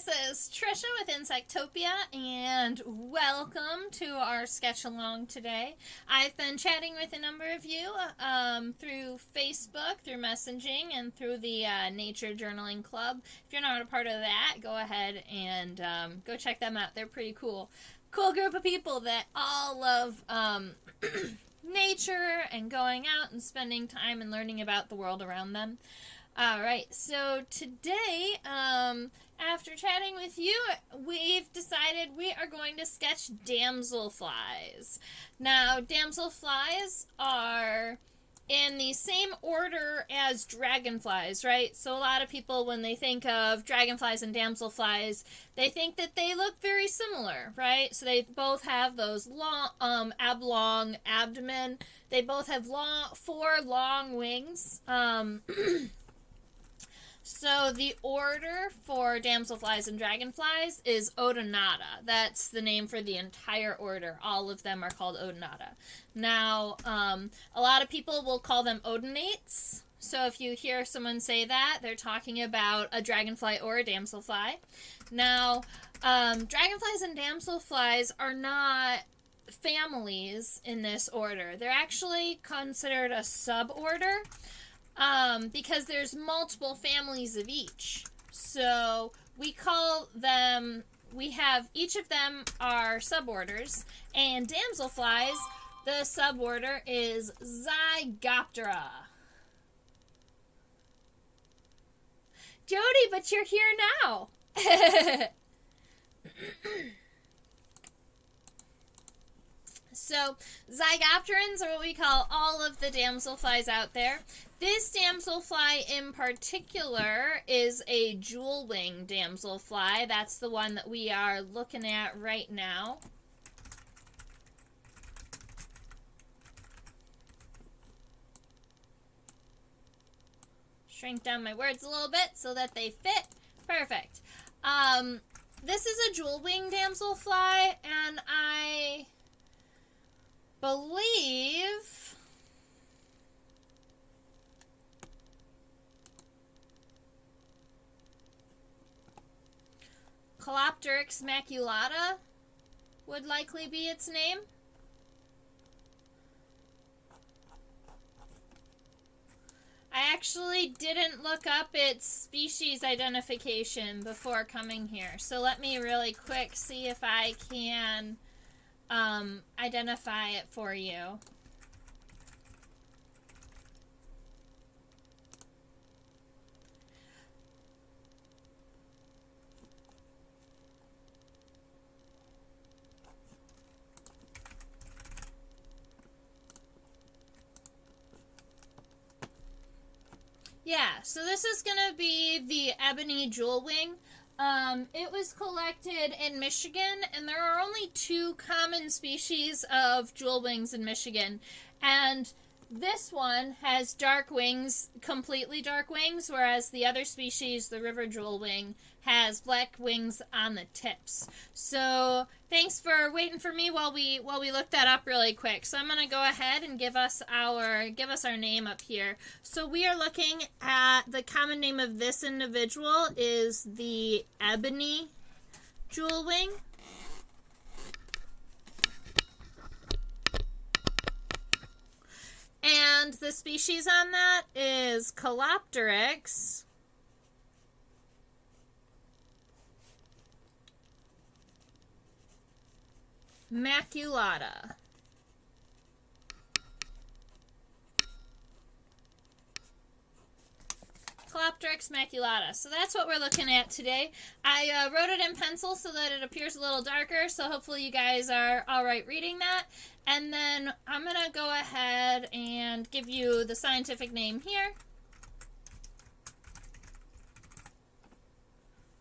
this is Trisha with Insectopia, and welcome to our sketch along today. I've been chatting with a number of you through Facebook, through messaging, and through the Nature Journaling Club. If you're not a part of that, go ahead and go check them out. They're pretty cool. Cool group of people that all love nature and going out and spending time and learning about the world around them. Alright, so today, after chatting with you, we've decided we are going to sketch damselflies. Now, damselflies are in the same order as dragonflies, right? So a lot of people, when they think of dragonflies and damselflies, they think that they look very similar, right? So they both have those long, oblong abdomen. They both have four long wings. So the order for damselflies and dragonflies is Odonata. That's the name for the entire order. All of them are called Odonata. Now, a lot of people will call them odonates. So if you hear someone say that, they're talking about a dragonfly or a damselfly. Now, dragonflies and damselflies are not families in this order. They're actually considered a suborder. Because there's multiple families of each. So we call them, each of them are suborders, and damselflies, the suborder is Zygoptera. Jody, but you're here now. So, zygopterans are what we call all of the damselflies out there. This damselfly in particular is a Jewelwing damselfly. That's the one that we are looking at right now. Shrink down my words a little bit so that they fit. Perfect. This is a Jewelwing damselfly, and I believe Calopteryx maculata would likely be its name. I actually didn't look up its species identification before coming here, so let me really quick see if I can identify it for you. Yeah, so this is going to be the Ebony Jewelwing. It was collected in Michigan, and there are only two common species of jewelwings in Michigan. And this one has dark wings, completely dark wings, whereas the other species, the river jewelwing, has black wings on the tips. So thanks for waiting for me while we look that up really quick. So I'm going to go ahead and give us our name up here. So we are looking at the common name of this individual is the Ebony Jewelwing. And the species on that is Calopteryx maculata. Calopteryx maculata. So that's what we're looking at today. I wrote it in pencil so that it appears a little darker, so hopefully you guys are alright reading that. And then I'm going to go ahead and give you the scientific name here,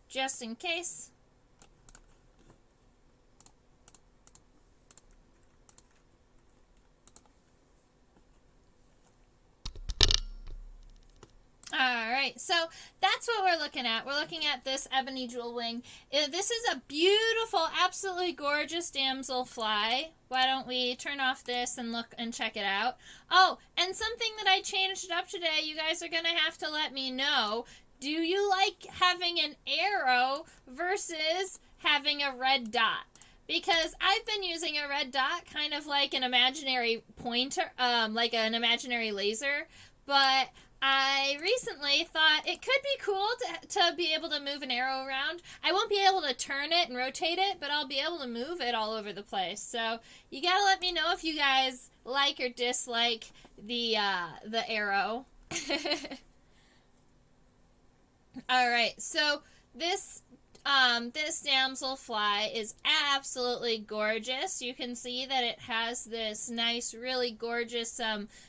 just in case. Alright, so that's what we're looking at. We're looking at this Ebony Jewelwing. This is a beautiful, absolutely gorgeous damselfly. Why don't we turn off this and look and check it out? Oh, and something that I changed up today, you guys are going to have to let me know. Do you like having an arrow versus having a red dot? Because I've been using a red dot kind of like an imaginary pointer, like an imaginary laser, but I recently thought it could be cool to be able to move an arrow around. I won't be able to turn it and rotate it, but I'll be able to move it all over the place. So you gotta let me know if you guys like or dislike the arrow. All right, so this damselfly is absolutely gorgeous. You can see that it has this nice, really gorgeous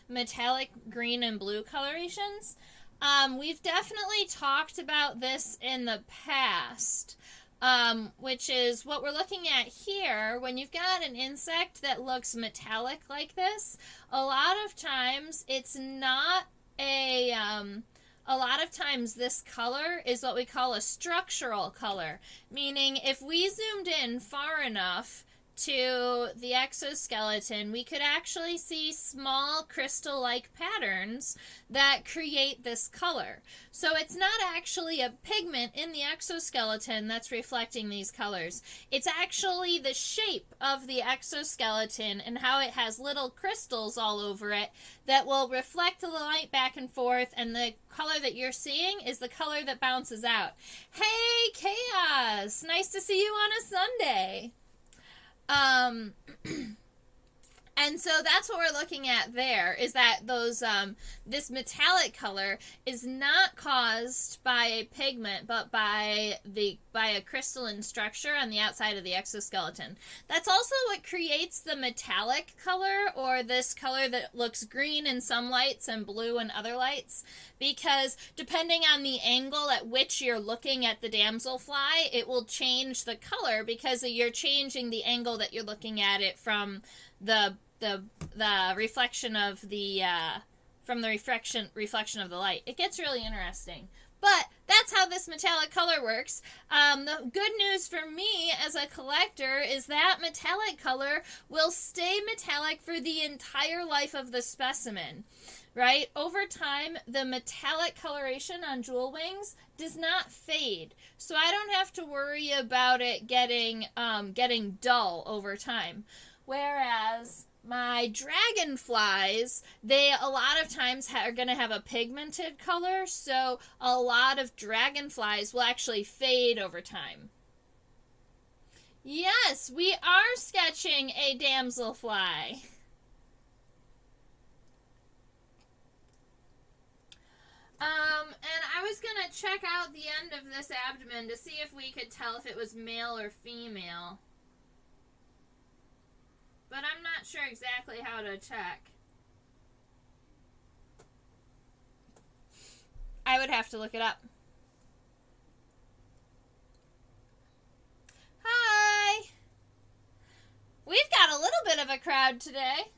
metallic green and blue colorations. We've definitely talked about this in the past, which is what we're looking at here. When you've got an insect that looks metallic like this, a lot of times it's not a lot of times this color is what we call a structural color, meaning if we zoomed in far enough to the exoskeleton, we could actually see small crystal-like patterns that create this color. So it's not actually a pigment in the exoskeleton that's reflecting these colors. It's actually the shape of the exoskeleton and how it has little crystals all over it that will reflect the light back and forth, and the color that you're seeing is the color that bounces out. Hey, Chaos! Nice to see you on a Sunday! And so that's what we're looking at there, is that those this metallic color is not caused by a pigment, but by a crystalline structure on the outside of the exoskeleton. That's also what creates the metallic color, or this color that looks green in some lights and blue in other lights, because depending on the angle at which you're looking at the damselfly, it will change the color because you're changing the angle that you're looking at it from the reflection of the reflection of the light. It gets really interesting. But that's how this metallic color works. The good news for me as a collector is that metallic color will stay metallic for the entire life of the specimen. Right? Over time, the metallic coloration on Jewelwings does not fade. So I don't have to worry about it getting dull over time. Whereas my dragonflies, they a lot of times are going to have a pigmented color, so a lot of dragonflies will actually fade over time. Yes, we are sketching a damselfly. And I was going to check out the end of this abdomen to see if we could tell if it was male or female. But I'm not sure exactly how to check. I would have to look it up. Hi! We've got a little bit of a crowd today.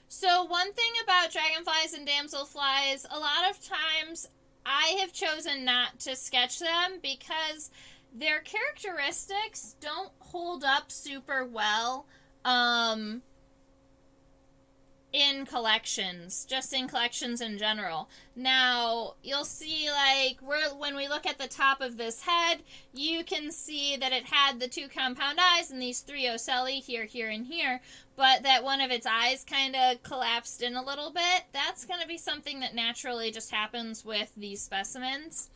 So one thing about dragonflies and damselflies, a lot of times I have chosen not to sketch them because their characteristics don't hold up super well in collections, just in collections in general. Now, you'll see, like, when we look at the top of this head, you can see that it had the 2 compound eyes and these 3 ocelli here, here, and here, but that one of its eyes kind of collapsed in a little bit. That's going to be something that naturally just happens with these specimens.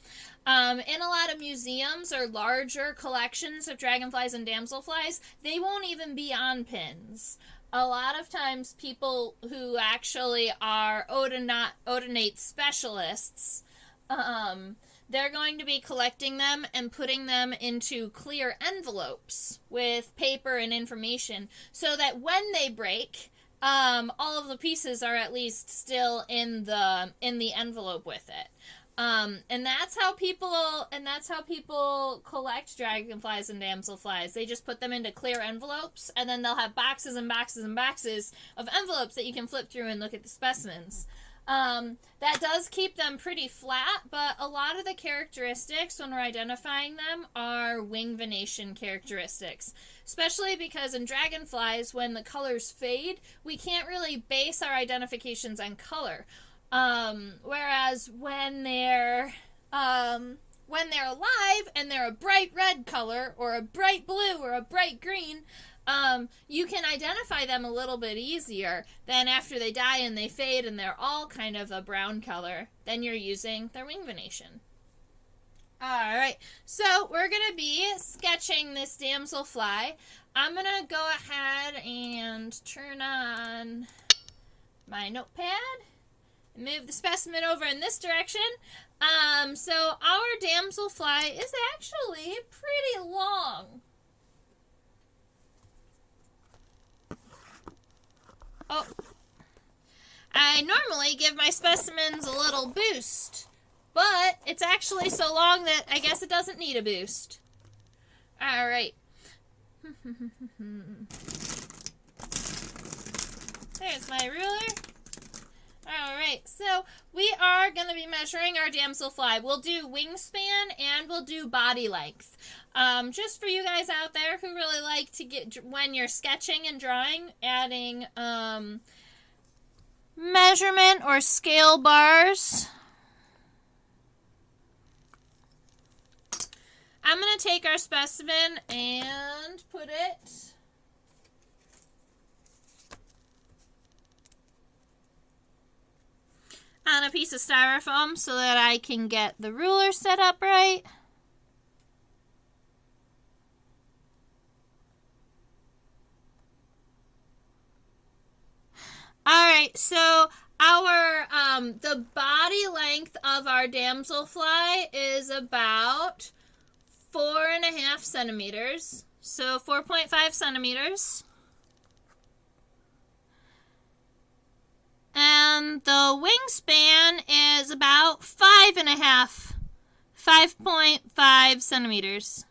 In a lot of museums or larger collections of dragonflies and damselflies, they won't even be on pins. A lot of times people who actually are odonate specialists, they're going to be collecting them and putting them into clear envelopes with paper and information so that when they break, all of the pieces are at least still in the envelope with it. And that's how people collect dragonflies and damselflies. They just put them into clear envelopes, and then they'll have boxes and boxes and boxes of envelopes that you can flip through and look at the specimens. That does keep them pretty flat, but a lot of the characteristics when we're identifying them are wing venation characteristics. Especially because in dragonflies, when the colors fade, we can't really base our identifications on color. Whereas when they're alive and they're a bright red color or a bright blue or a bright green, you can identify them a little bit easier than after they die and they fade and they're all kind of a brown color. Then you're using their wing venation. Alright, so we're going to be sketching this damselfly. I'm going to go ahead and turn on my notepad and move the specimen over in this direction. So our damselfly is actually pretty long. Oh, I normally give my specimens a little boost, but it's actually so long that I guess it doesn't need a boost. Alright. There's my ruler. Alright, so we are going to be measuring our damselfly. We'll do wingspan and we'll do body length. Just for you guys out there who really like to get, when you're sketching and drawing, adding measurement or scale bars. I'm going to take our specimen and put it on a piece of styrofoam so that I can get the ruler set up right. Alright, so our the body length of our damselfly is about 4.5 centimeters. So 4.5 centimeters. And the wingspan is about 5.5 centimeters.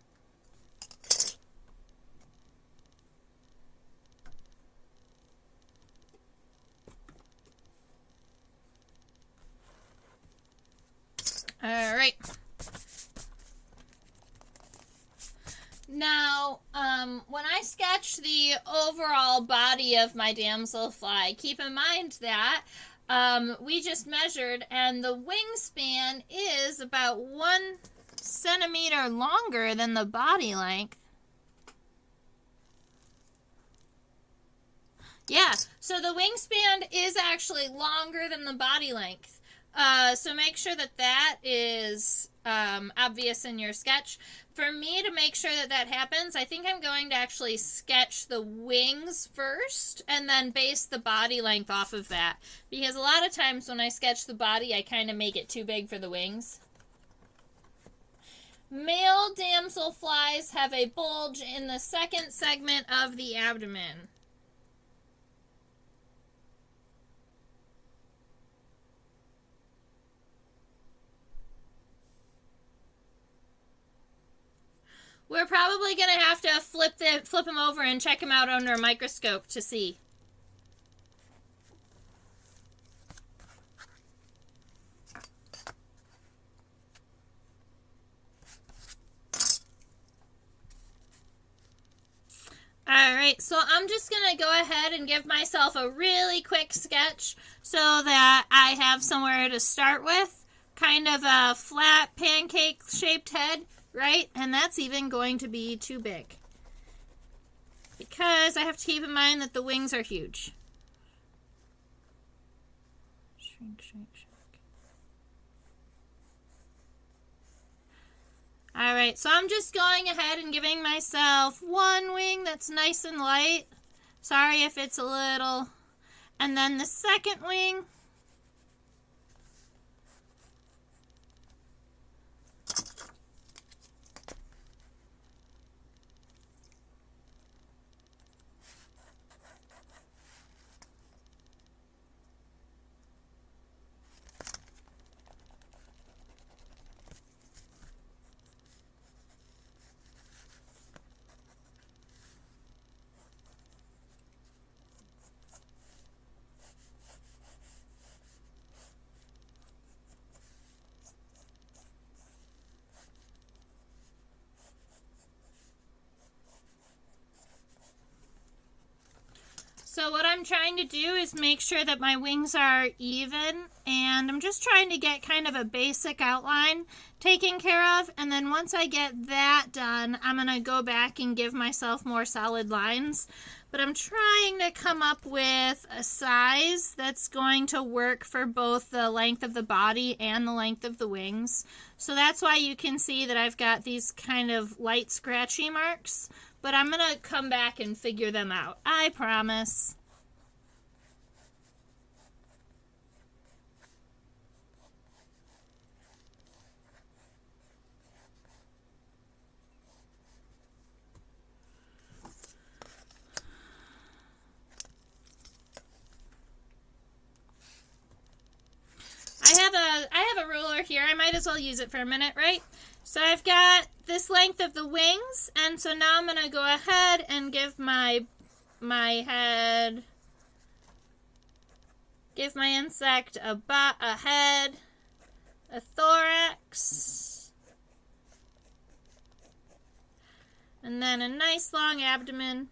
All right. Now, when I sketch the overall body of my damselfly, keep in mind that we just measured, and the wingspan is about 1 centimeter longer than the body length. Yeah, so the wingspan is actually longer than the body length. So make sure that that is obvious in your sketch. For me to make sure that that happens, I think I'm going to actually sketch the wings first and then base the body length off of that. Because a lot of times when I sketch the body, I kind of make it too big for the wings. Male damselflies have a bulge in the second segment of the abdomen. We're probably going to have to flip them over and check them out under a microscope to see. Alright, so I'm just going to go ahead and give myself a really quick sketch so that I have somewhere to start with. Kind of a flat pancake-shaped head. Right? And that's even going to be too big. Because I have to keep in mind that the wings are huge. Shrink, shrink, shrink. Alright, so I'm just going ahead and giving myself one wing that's nice and light. Sorry if it's a little. And then the second wing. So what I'm trying to do is make sure that my wings are even, and I'm just trying to get kind of a basic outline taken care of, and then once I get that done, I'm going to go back and give myself more solid lines. But I'm trying to come up with a size that's going to work for both the length of the body and the length of the wings. So that's why you can see that I've got these kind of light scratchy marks. But I'm going to come back and figure them out. I promise. I have a ruler here. I might as well use it for a minute, right? So I've got this length of the wings, and so now I'm going to go ahead and give my head, give my insect a head, a thorax, and then a nice long abdomen.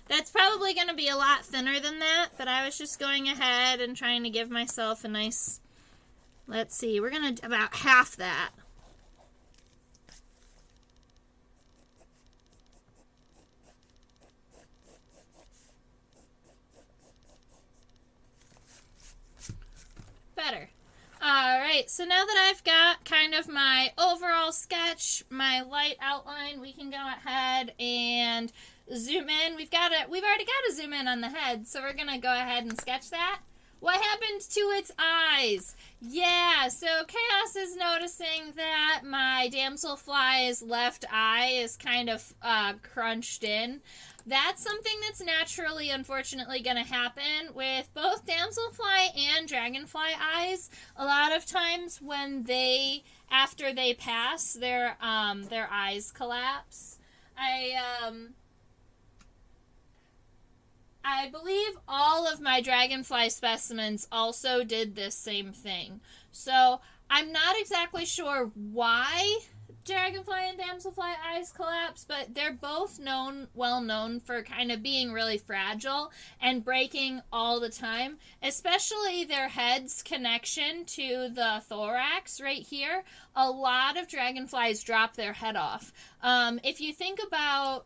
That's probably going to be a lot thinner than that, but I was just going ahead and trying to give myself a nice, let's see, we're going to about half that. Better. Alright, so now that I've got kind of my overall sketch, my light outline, we can go ahead and zoom in. We've already got to zoom in on the head, so we're going to go ahead and sketch that. What happened to its eyes? Yeah, so Chaos is noticing that my Damselfly's left eye is kind of crunched in. That's something that's naturally, unfortunately, going to happen with both Damselfly and Dragonfly eyes. A lot of times when after they pass, their eyes collapse. I believe all of my Dragonfly specimens also did this same thing. So I'm not exactly sure why Dragonfly and Damselfly eyes collapse, but they're both well known for kind of being really fragile and breaking all the time, especially their head's connection to the thorax right here. A lot of Dragonflies drop their head off. If you think about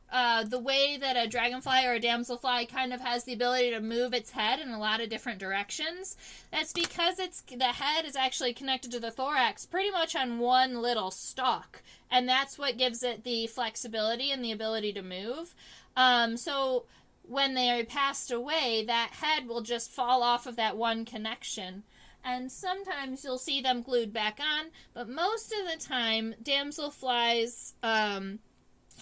the way that a Dragonfly or a Damselfly kind of has the ability to move its head in a lot of different directions, that's because the head is actually connected to the thorax pretty much on one little stalk. And that's what gives it the flexibility and the ability to move. So when they are passed away, that head will just fall off of that one connection. And sometimes you'll see them glued back on, but most of the time, Damselflies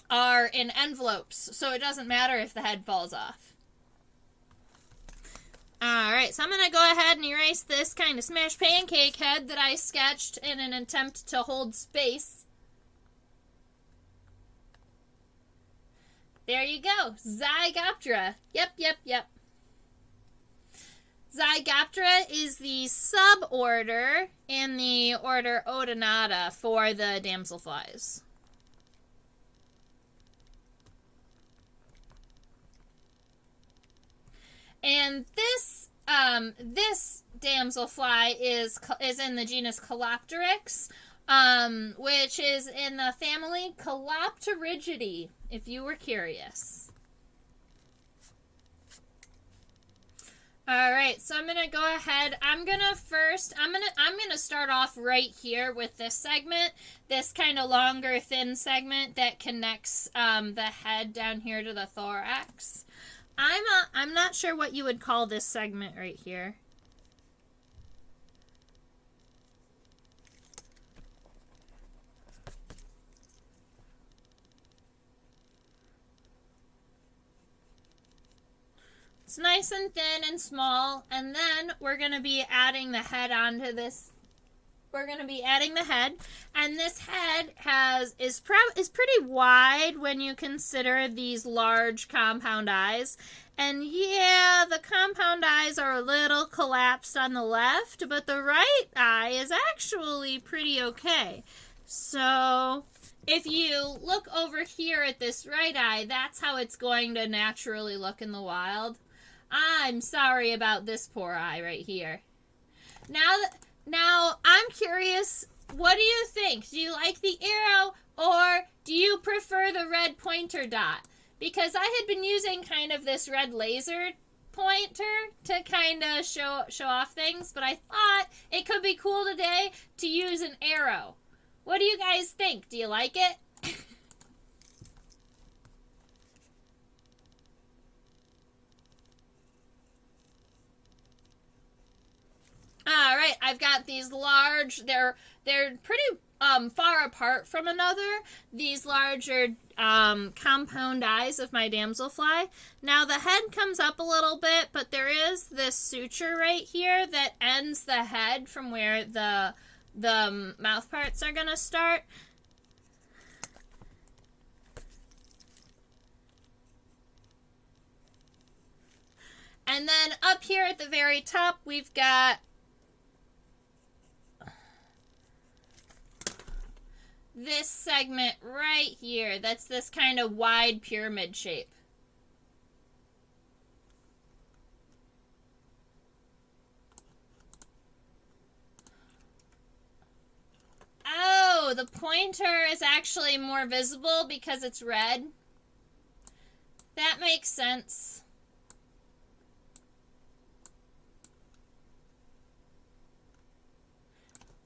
are in envelopes, so it doesn't matter if the head falls off. Alright, so I'm going to go ahead and erase this kind of smashed pancake head that I sketched in an attempt to hold space. There you go. Zygoptera. Yep. Zygoptera is the suborder in the order Odonata for the Damselflies. And this Damselfly is in the genus Calopteryx, which is in the family Calopterigidae, if you were curious. Alright, so I'm going to go ahead, I'm going to start off right here with this segment, this kind of longer, thin segment that connects the head down here to the thorax. I'm not sure what you would call this segment right here. It's nice and thin and small, and then we're going to be adding the head onto this. We're going to be adding the head, and this head is pretty wide when you consider these large compound eyes. And yeah, the compound eyes are a little collapsed on the left, but the right eye is actually pretty okay. So if you look over here at this right eye, that's how it's going to naturally look in the wild. I'm sorry about this poor eye right here. Now I'm curious, what do you think? Do you like the arrow or do you prefer the red pointer dot? Because I had been using kind of this red laser pointer to kind of show off things, but I thought it could be cool today to use an arrow. What do you guys think? Do you like it? All right, I've got these large, they're pretty far apart from another, these larger compound eyes of my damselfly. Now the head comes up a little bit, but there is this suture right here that ends the head from where the mouth parts are going to start. And then up here at the very top, we've got this segment right here. That's this kind of wide pyramid shape. Oh, the pointer is actually more visible because it's red. That makes sense.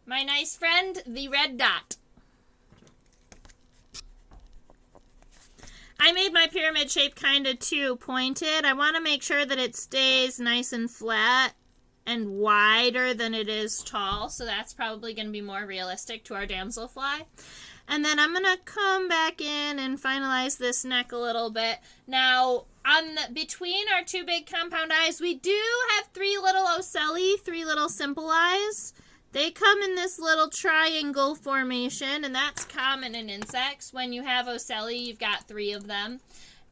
My nice friend, the red dot. I made my pyramid shape kind of too pointed. I want to make sure that it stays nice and flat and wider than it is tall, so that's probably going to be more realistic to our damselfly. And then I'm going to come back in and finalize this neck a little bit. Now, between our two big compound eyes, we do have three little ocelli, three little simple eyes. They come in this little triangle formation, and that's common in insects. When you have ocelli, you've got three of them.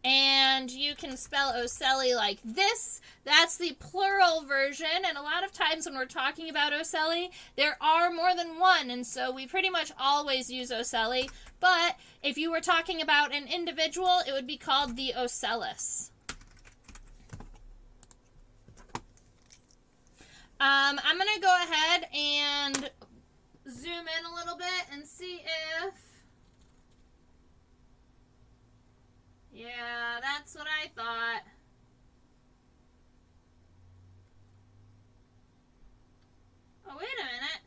And you can spell ocelli like this. That's the plural version, and a lot of times when we're talking about ocelli, there are more than one, and so we pretty much always use ocelli. But if you were talking about an individual, it would be called the ocellus. I'm going to go ahead and zoom in a little bit and see if... Yeah, that's what I thought. Oh, wait a minute.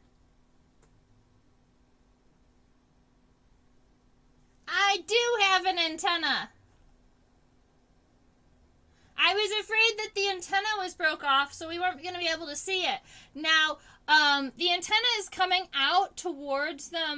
I do have an antenna. I was afraid that the antenna was broke off, so we weren't going to be able to see it. Now, the antenna is coming out towards the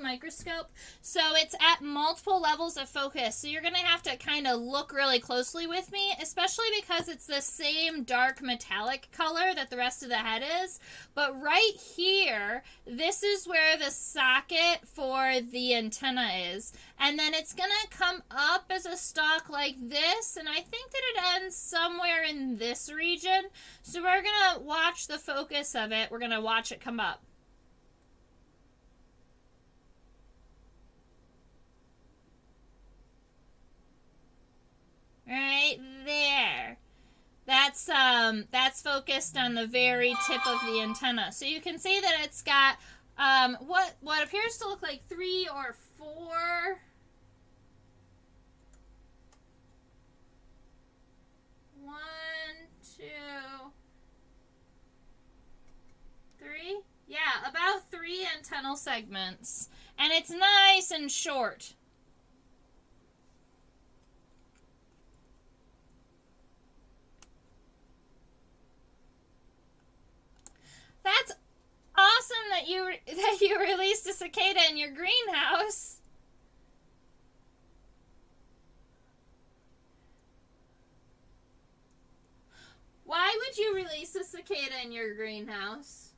microscope, so it's at multiple levels of focus. So you're going to have to kind of look really closely with me, especially because it's the same dark metallic color that the rest of the head is. But right here, this is where the socket for the antenna is. And then it's going to come up as a stalk like this, and I think that it ends somewhere in this region. So we're going to watch the focus of it. We're going to watch it come up. Right there. That's focused on the very tip of the antenna. So you can see that it's got what appears to look like 3 or 4 1, 2, 3. Yeah, about 3 antennal segments. And it's nice and short. That's awesome that you released a cicada in your greenhouse. Why would you release a cicada in your greenhouse?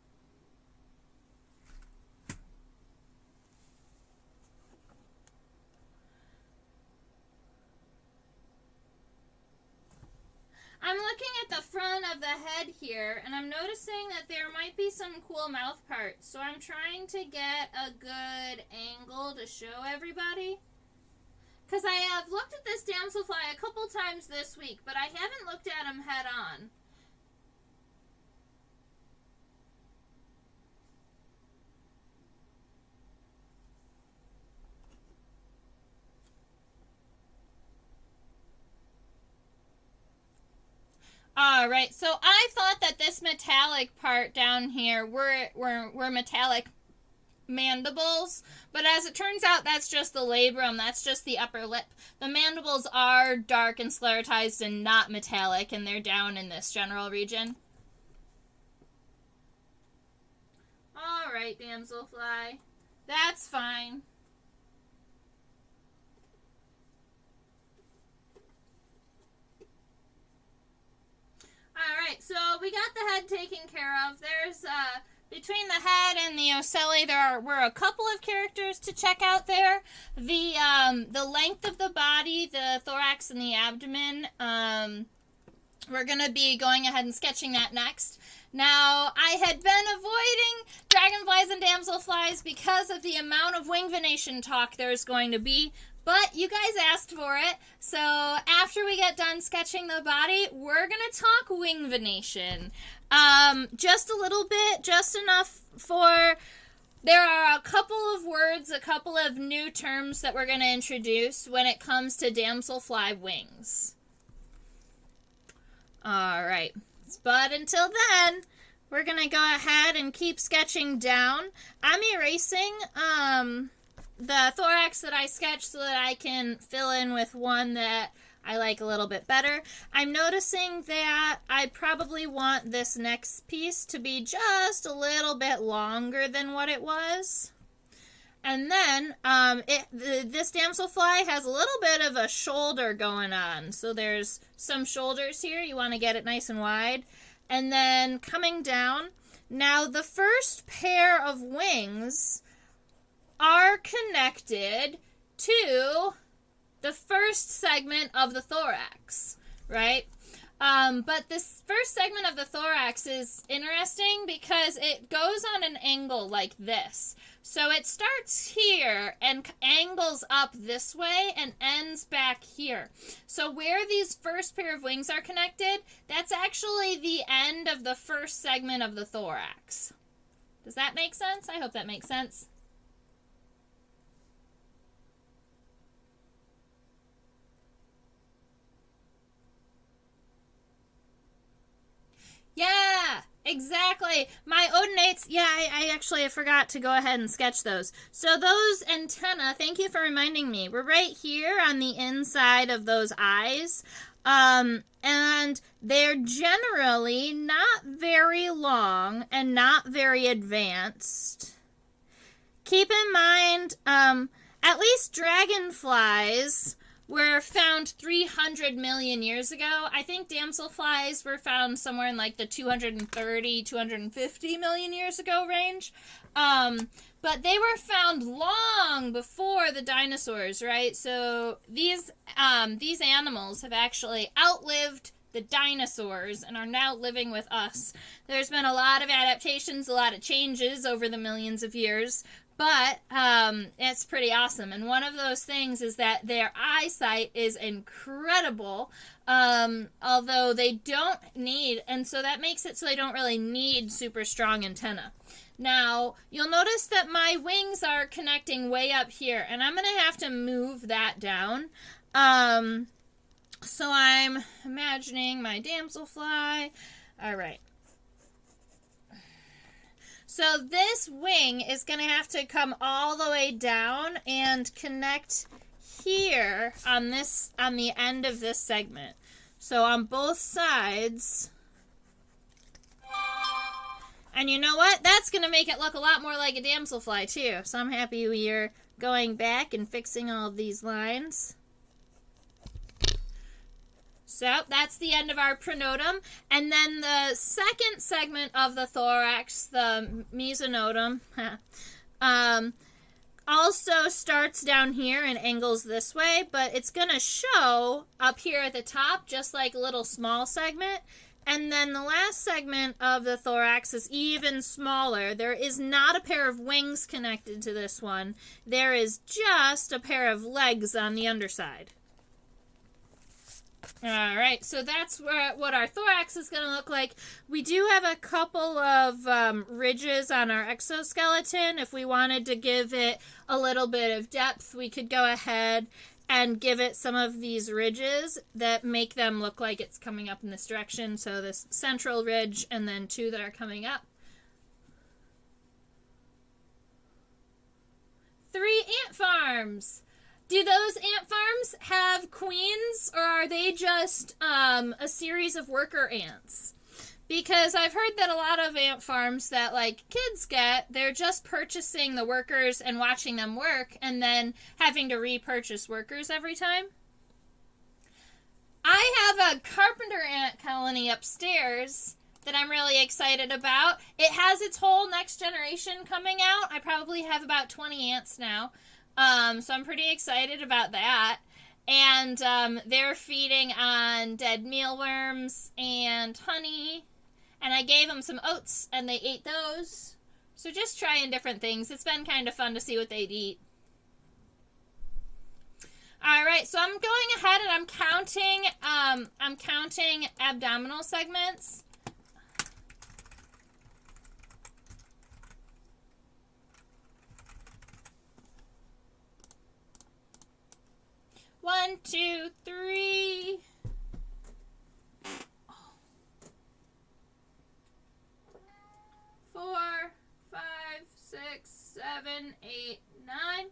I'm looking at the front of the head here, and I'm noticing that there might be some cool mouth parts. So I'm trying to get a good angle to show everybody. Because I have looked at this damselfly a couple times this week, but I haven't looked at him head on. All right, so I thought that this metallic part down here were metallic mandibles, but as it turns out, that's just the labrum. That's just the upper lip. The mandibles are dark and sclerotized and not metallic, and they're down in this general region. All right, damselfly, that's fine. Alright, so we got the head taken care of. There's, between the head and the ocelli, were a couple of characters to check out there. The length of the body, the thorax and the abdomen, we're going to be going ahead and sketching that next. Now, I had been avoiding dragonflies and damselflies because of the amount of wing venation talk there's going to be. But you guys asked for it, so after we get done sketching the body, we're going to talk wing venation. Just a little bit, just enough for... There are a couple of words, a couple of new terms that we're going to introduce when it comes to damselfly wings. Alright, but until then, we're going to go ahead and keep sketching down. I'm erasing... the thorax that I sketched so that I can fill in with one that I like a little bit better. I'm noticing that I probably want this next piece to be just a little bit longer than what it was. And then this damselfly has a little bit of a shoulder going on. So there's some shoulders here. You want to get it nice and wide. And then coming down. Now the first pair of wings are connected to the first segment of the thorax, right? But this first segment of the thorax is interesting because it goes on an angle like this. So it starts here and angles up this way and ends back here. So where these first pair of wings are connected, that's actually the end of the first segment of the thorax. Does that make sense? I hope that makes sense. Yeah, exactly. My odonates, yeah, I actually forgot to go ahead and sketch those. So those antennae, thank you for reminding me, we're right here on the inside of those eyes. And they're generally not very long and not very advanced. Keep in mind, at least dragonflies were found 300 million years ago. I think damselflies were found somewhere in like the 230, 250 million years ago range. But they were found long before the dinosaurs, right? So these animals have actually outlived the dinosaurs and are now living with us. There's been a lot of adaptations, a lot of changes over the millions of years. But it's pretty awesome. And one of those things is that their eyesight is incredible, although they don't need, and so that makes it so they don't really need super strong antenna. Now, you'll notice that my wings are connecting way up here, and I'm going to have to move that down. So I'm imagining my damselfly. All right. So this wing is going to have to come all the way down and connect here on the end of this segment. So on both sides. And you know what? That's going to make it look a lot more like a damselfly too. So I'm happy we are going back and fixing all of these lines. So that's the end of our pronotum. And then the second segment of the thorax, the mesonotum, also starts down here and angles this way, but it's going to show up here at the top just like a little small segment. And then the last segment of the thorax is even smaller. There is not a pair of wings connected to this one. There is just a pair of legs on the underside. Alright, so that's what our thorax is going to look like. We do have a couple of ridges on our exoskeleton. If we wanted to give it a little bit of depth, we could go ahead and give it some of these ridges that make them look like it's coming up in this direction. So this central ridge and then two that are coming up. 3 ant farms. Do those ant farms have queens, or are they just a series of worker ants? Because I've heard that a lot of ant farms that, like, kids get, they're just purchasing the workers and watching them work and then having to repurchase workers every time. I have a carpenter ant colony upstairs that I'm really excited about. It has its whole next generation coming out. I probably have about 20 ants now. So I'm pretty excited about that. And they're feeding on dead mealworms and honey. And I gave them some oats, and they ate those. So just trying different things. It's been kind of fun to see what they'd eat. All right, so I'm going ahead and I'm counting abdominal segments. One, two, three. 4, 5, 6, 7, 8, 9.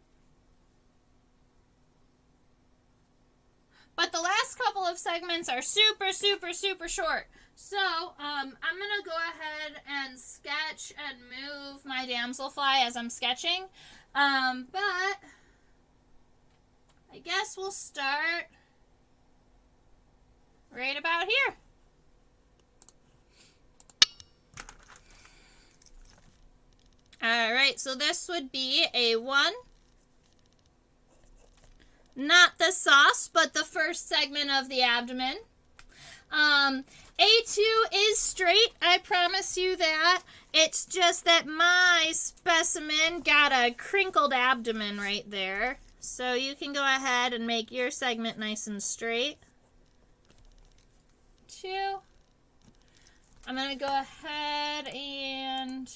But the last couple of segments are super, super, super short. So, I'm going to go ahead and sketch and move my damselfly as I'm sketching. But I guess we'll start right about here. Alright, so this would be a 1. Not the sauce, but the first segment of the abdomen. A2 is straight, I promise you that. It's just that my specimen got a crinkled abdomen right there. So you can go ahead and make your segment nice and straight. 2. I'm going to go ahead and...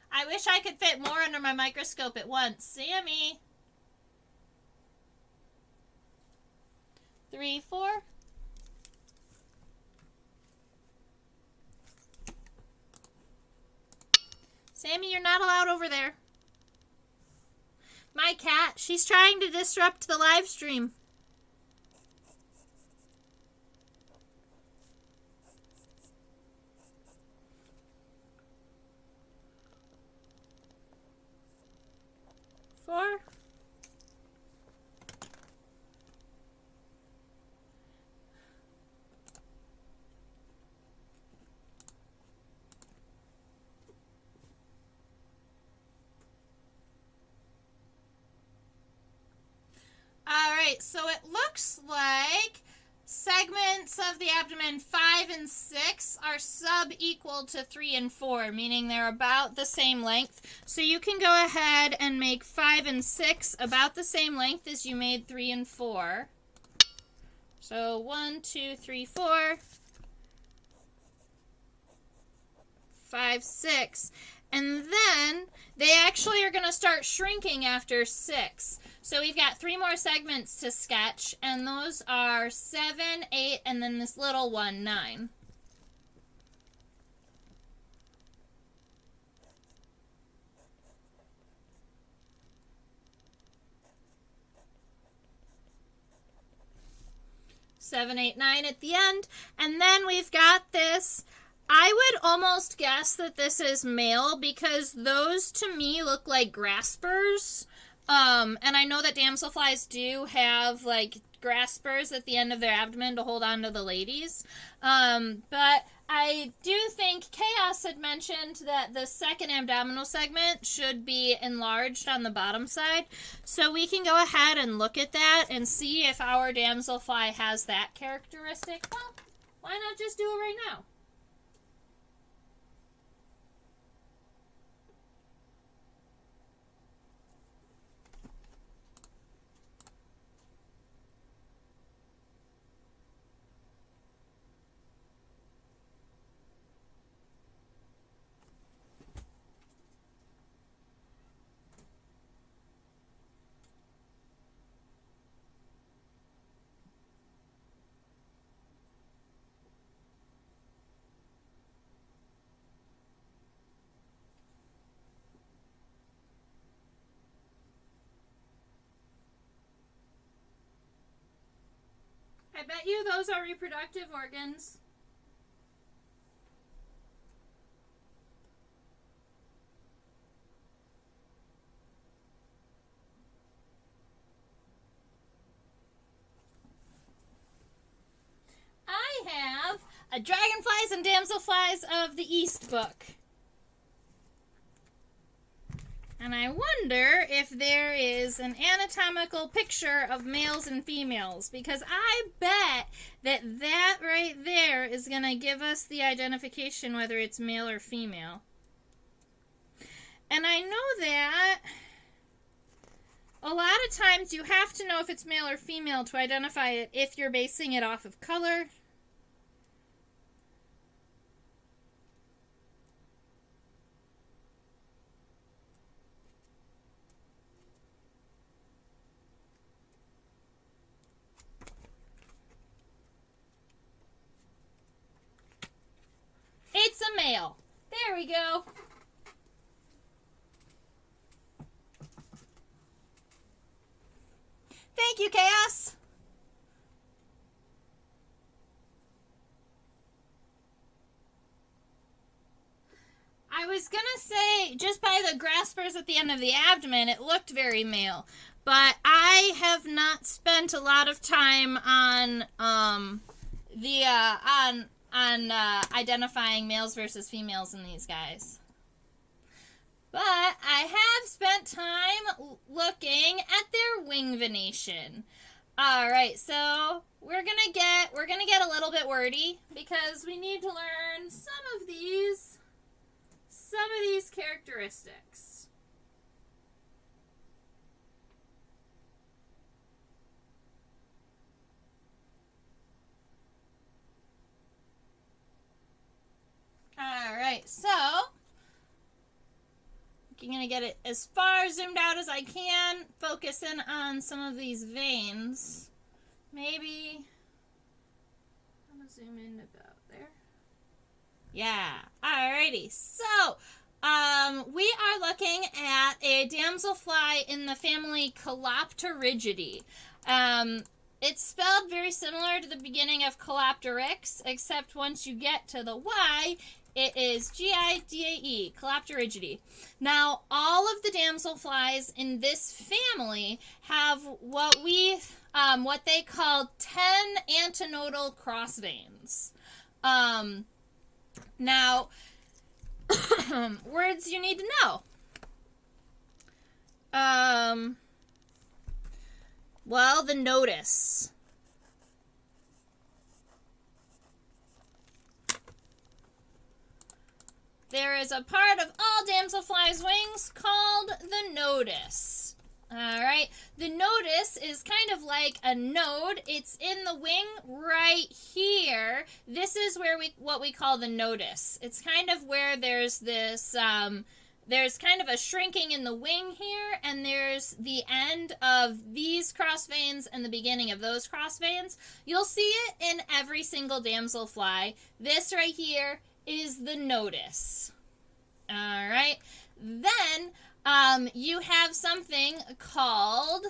I wish I could fit more under my microscope at once. Sammy. 3, 4. Sammy, you're not allowed over there. My cat, she's trying to disrupt the live stream. Four. All right, so it looks like segments of the abdomen 5 and 6 are sub-equal to 3 and 4, meaning they're about the same length. So you can go ahead and make 5 and 6 about the same length as you made 3 and 4. So 1, 2, 3, 4, 5, 6. And then they actually are going to start shrinking after 6. So we've got 3 more segments to sketch, and those are 7, 8, and then this little one, 9. Seven, 8, 9 at the end. And then we've got this. I would almost guess that this is male because those to me look like graspers. And I know that damselflies do have like graspers at the end of their abdomen to hold on to the ladies. But I do think Chaos had mentioned that the second abdominal segment should be enlarged on the bottom side. So we can go ahead and look at that and see if our damselfly has that characteristic. Well, Why not just do it right now? I bet you those are reproductive organs. I have a Dragonflies and Damselflies of the East book. And I wonder if there is an anatomical picture of males and females, because I bet that right there is going to give us the identification whether it's male or female. And I know that a lot of times you have to know if it's male or female to identify it if you're basing it off of color. It's a male. There we go. Thank you, Chaos. I was gonna say, just by the graspers at the end of the abdomen, it looked very male. But I have not spent a lot of time on identifying males versus females in these guys. But I have spent time looking at their wing venation. Alright, so we're gonna get a little bit wordy because we need to learn some of these characteristics. Alright, so I'm going to get it as far zoomed out as I can, focus in on some of these veins. Maybe I'm going to zoom in about there. Yeah, alrighty. So, we are looking at a damselfly in the family Calopterigidae. It's spelled very similar to the beginning of Calopteryx, except once you get to the Y, it is Gidae, Calopterigidae. Now, all of the damselflies in this family have what they call 10 antenodal crossveins. Now, words you need to know. Well, the notice. There is a part of all damselflies' wings called the notice. Alright, the notice is kind of like a node. It's in the wing right here. This is where what we call the notice. It's kind of where there's this, there's kind of a shrinking in the wing here, and there's the end of these crossveins and the beginning of those crossveins. You'll see it in every single damselfly. This right here is the notice. Alright, then you have something called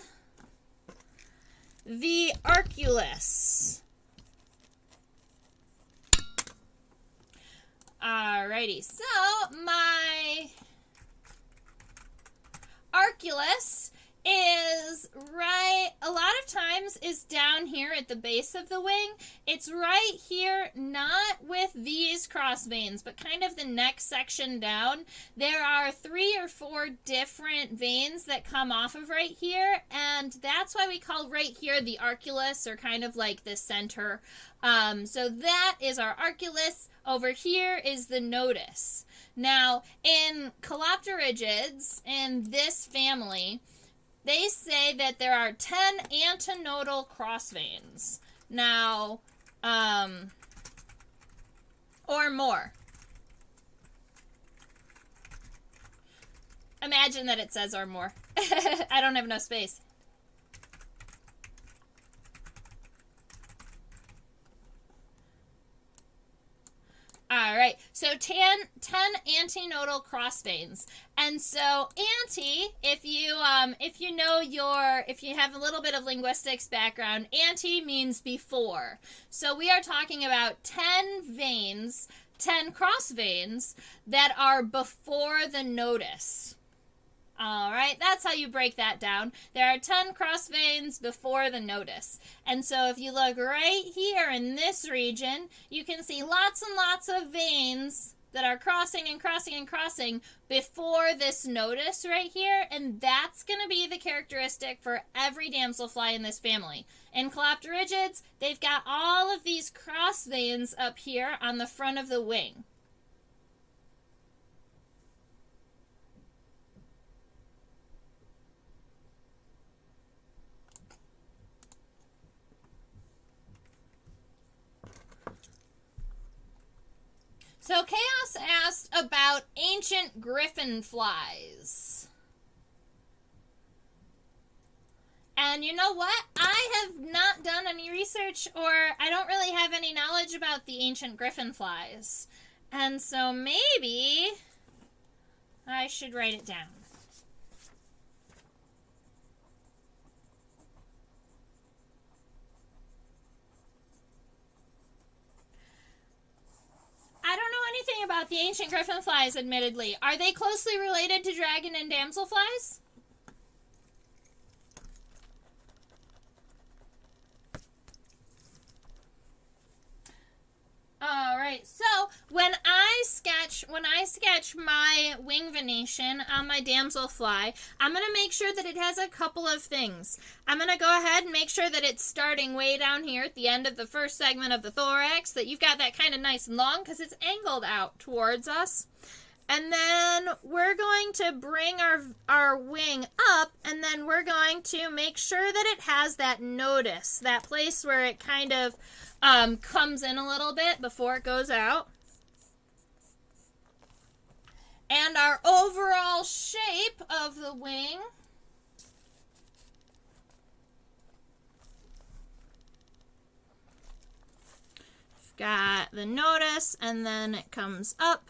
the Oculus. Alrighty, so my Oculus is right a lot of times is down here at the base of the wing. It's right here, not with these cross veins, but kind of the next section down. There are 3 or 4 different veins that come off of right here, and that's why we call right here the Oculus, or kind of like the center. So that is our Oculus. Over here is the nodus. Now, in Calopterigids, in this family, they say that there are 10 antenodal crossveins. Now, or more. Imagine that it says or more. I don't have enough space. All right, so 10 antenodal crossveins. And so if you have a little bit of linguistics background, ante means before. So we are talking about 10 veins, 10 cross veins that are before the nodus. All right, that's how you break that down. There are 10 cross veins before the nodus. And so if you look right here in this region, you can see lots and lots of veins that are crossing and crossing and crossing before this nodus right here. And that's going to be the characteristic for every damselfly in this family. In Calopterigids, they've got all of these cross veins up here on the front of the wing. So Chaos asked about ancient griffin flies. And you know what? I have not done any research, or I don't really have any knowledge about the ancient griffin flies. And so maybe I should write it down. I don't know anything about the ancient griffin flies, admittedly. Are they closely related to dragon and damselflies? All right, so when I sketch my wing venation on my damselfly, I'm going to make sure that it has a couple of things. I'm going to go ahead and make sure that it's starting way down here at the end of the first segment of the thorax, that you've got that kind of nice and long because it's angled out towards us. And then we're going to bring our wing up, and then we're going to make sure that it has that nodus, that place where it kind of comes in a little bit before it goes out. And our overall shape of the wing got the nodus, and then it comes up.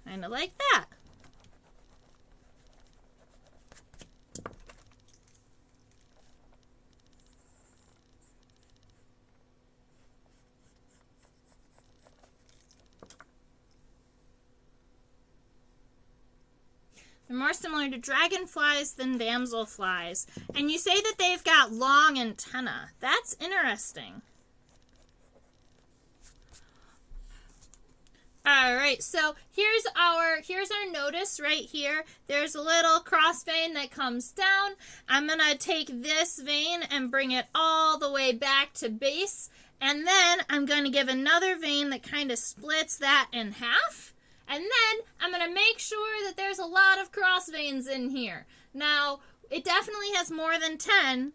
Kind of like that. They're more similar to dragonflies than damselflies. And you say that they've got long antennae. That's interesting. All right, so here's our nodus right here. There's a little cross vein that comes down. I'm going to take this vein and bring it all the way back to base. And then I'm going to give another vein that kind of splits that in half. And then I'm going to make sure that there's a lot of cross veins in here. Now, it definitely has more than 10.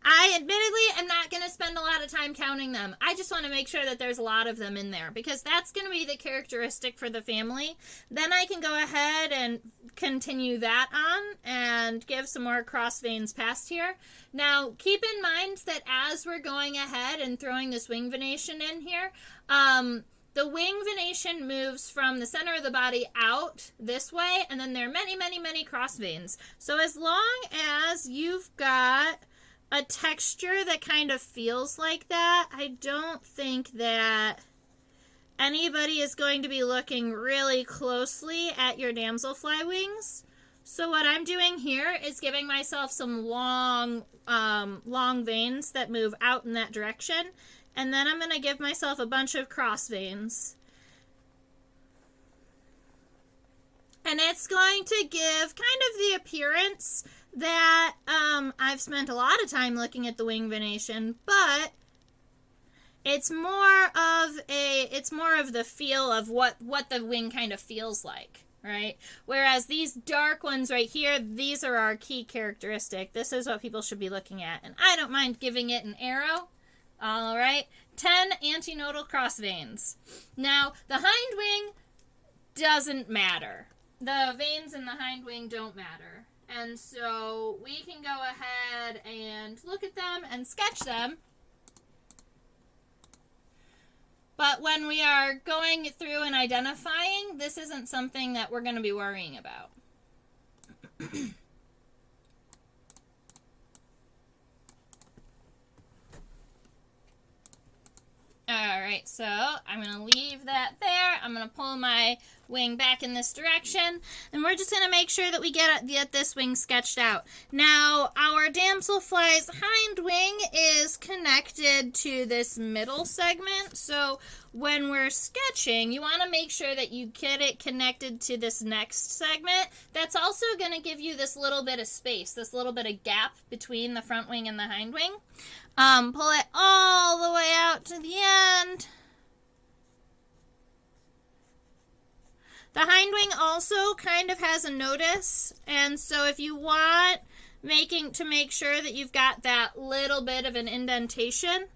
I admittedly am not going to spend a lot of time counting them. I just want to make sure that there's a lot of them in there because that's going to be the characteristic for the family. Then I can go ahead and continue that on and give some more cross veins past here. Now, keep in mind that as we're going ahead and throwing this wing venation in here, the wing venation moves from the center of the body out this way, and then there are many, many, many cross veins. So as long as you've got a texture that kind of feels like that. I don't think that anybody is going to be looking really closely at your damselfly wings. So what I'm doing here is giving myself some long veins that move out in that direction. And then I'm going to give myself a bunch of cross veins. And it's going to give kind of the appearance that I've spent a lot of time looking at the wing venation, but it's more of the feel of what the wing kind of feels like, right? Whereas these dark ones right here, these are our key characteristic. This is what people should be looking at, and I don't mind giving it an arrow. All right, 10 antenodal cross veins. Now the hind wing doesn't matter. The veins in the hind wing don't matter. And so we can go ahead and look at them and sketch them. But when we are going through and identifying, this isn't something that we're going to be worrying about. Alright, so I'm going to leave that there. I'm going to pull my wing back in this direction, and we're just going to make sure that we get this wing sketched out. Now, our damselfly's hind wing is connected to this middle segment, so when we're sketching, you want to make sure that you get it connected to this next segment. That's also going to give you this little bit of space, this little bit of gap between the front wing and the hind wing. Pull it all the way out to the end. The hind wing also kind of has a notice, and so if you want to make sure that you've got that little bit of an indentation,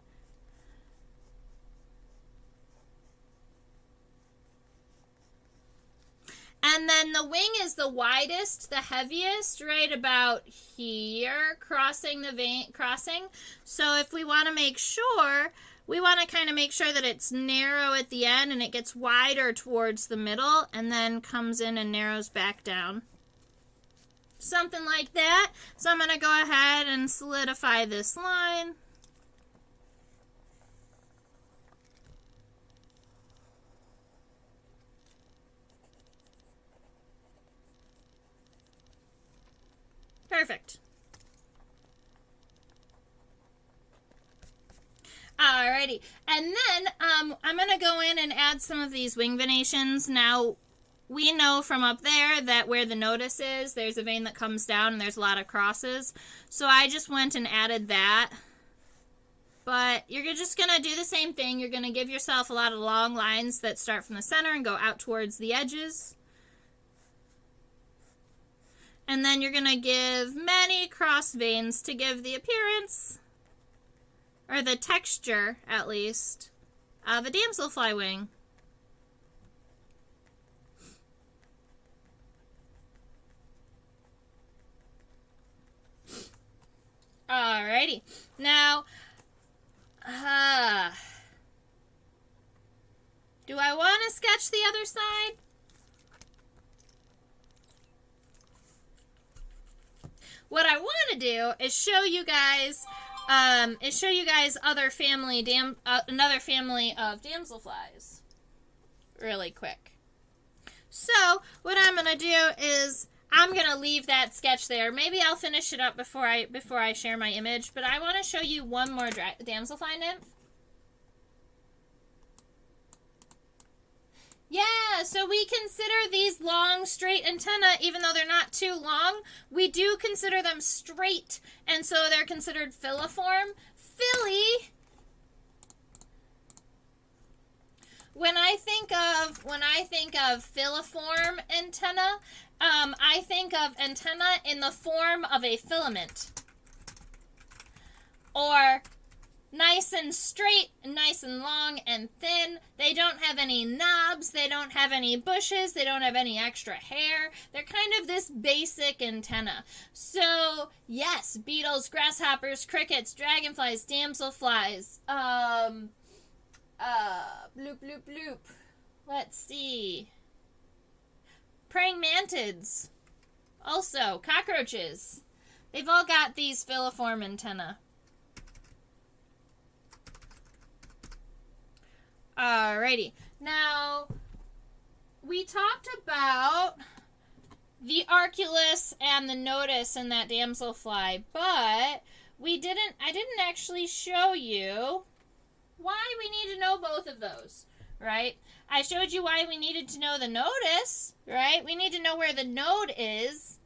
and then the wing is the widest, the heaviest, right about here, crossing the vein, So if we want to make sure, we want to kind of make sure that it's narrow at the end and it gets wider towards the middle and then comes in and narrows back down. Something like that. So I'm going to go ahead and solidify this line. Perfect. Alrighty, and then I'm going to go in and add some of these wing venations. Now, we know from up there that where the notice is, there's a vein that comes down and there's a lot of crosses. So I just went and added that. But you're just going to do the same thing. You're going to give yourself a lot of long lines that start from the center and go out towards the edges. And then you're going to give many cross veins to give the appearance, or the texture, at least, of a damselfly wing. Alrighty. Now, do I want to sketch the other side? What I want to do is show you guys another family of damselflies really quick. So what I'm going to do is I'm going to leave that sketch there. Maybe I'll finish it up before I share my image, but I want to show you one more damselfly nymph. Yeah, so we consider these long, straight antennae, even though they're not too long, we do consider them straight, and so they're considered filiform. When I think of filiform antenna, I think of antenna in the form of a filament, or nice and straight, nice and long and thin. They don't have any knobs, they don't have any bushes, they don't have any extra hair. They're kind of this basic antenna. So, yes, beetles, grasshoppers, crickets, dragonflies, damselflies, bloop, bloop, bloop. Let's see. Praying mantids. Also, cockroaches. They've all got these filiform antennae. Alrighty. Now, we talked about the Oculus and the notice in that Damselfly, but I didn't actually show you why we need to know both of those, right? I showed you why we needed to know the notice, right? We need to know where the node is,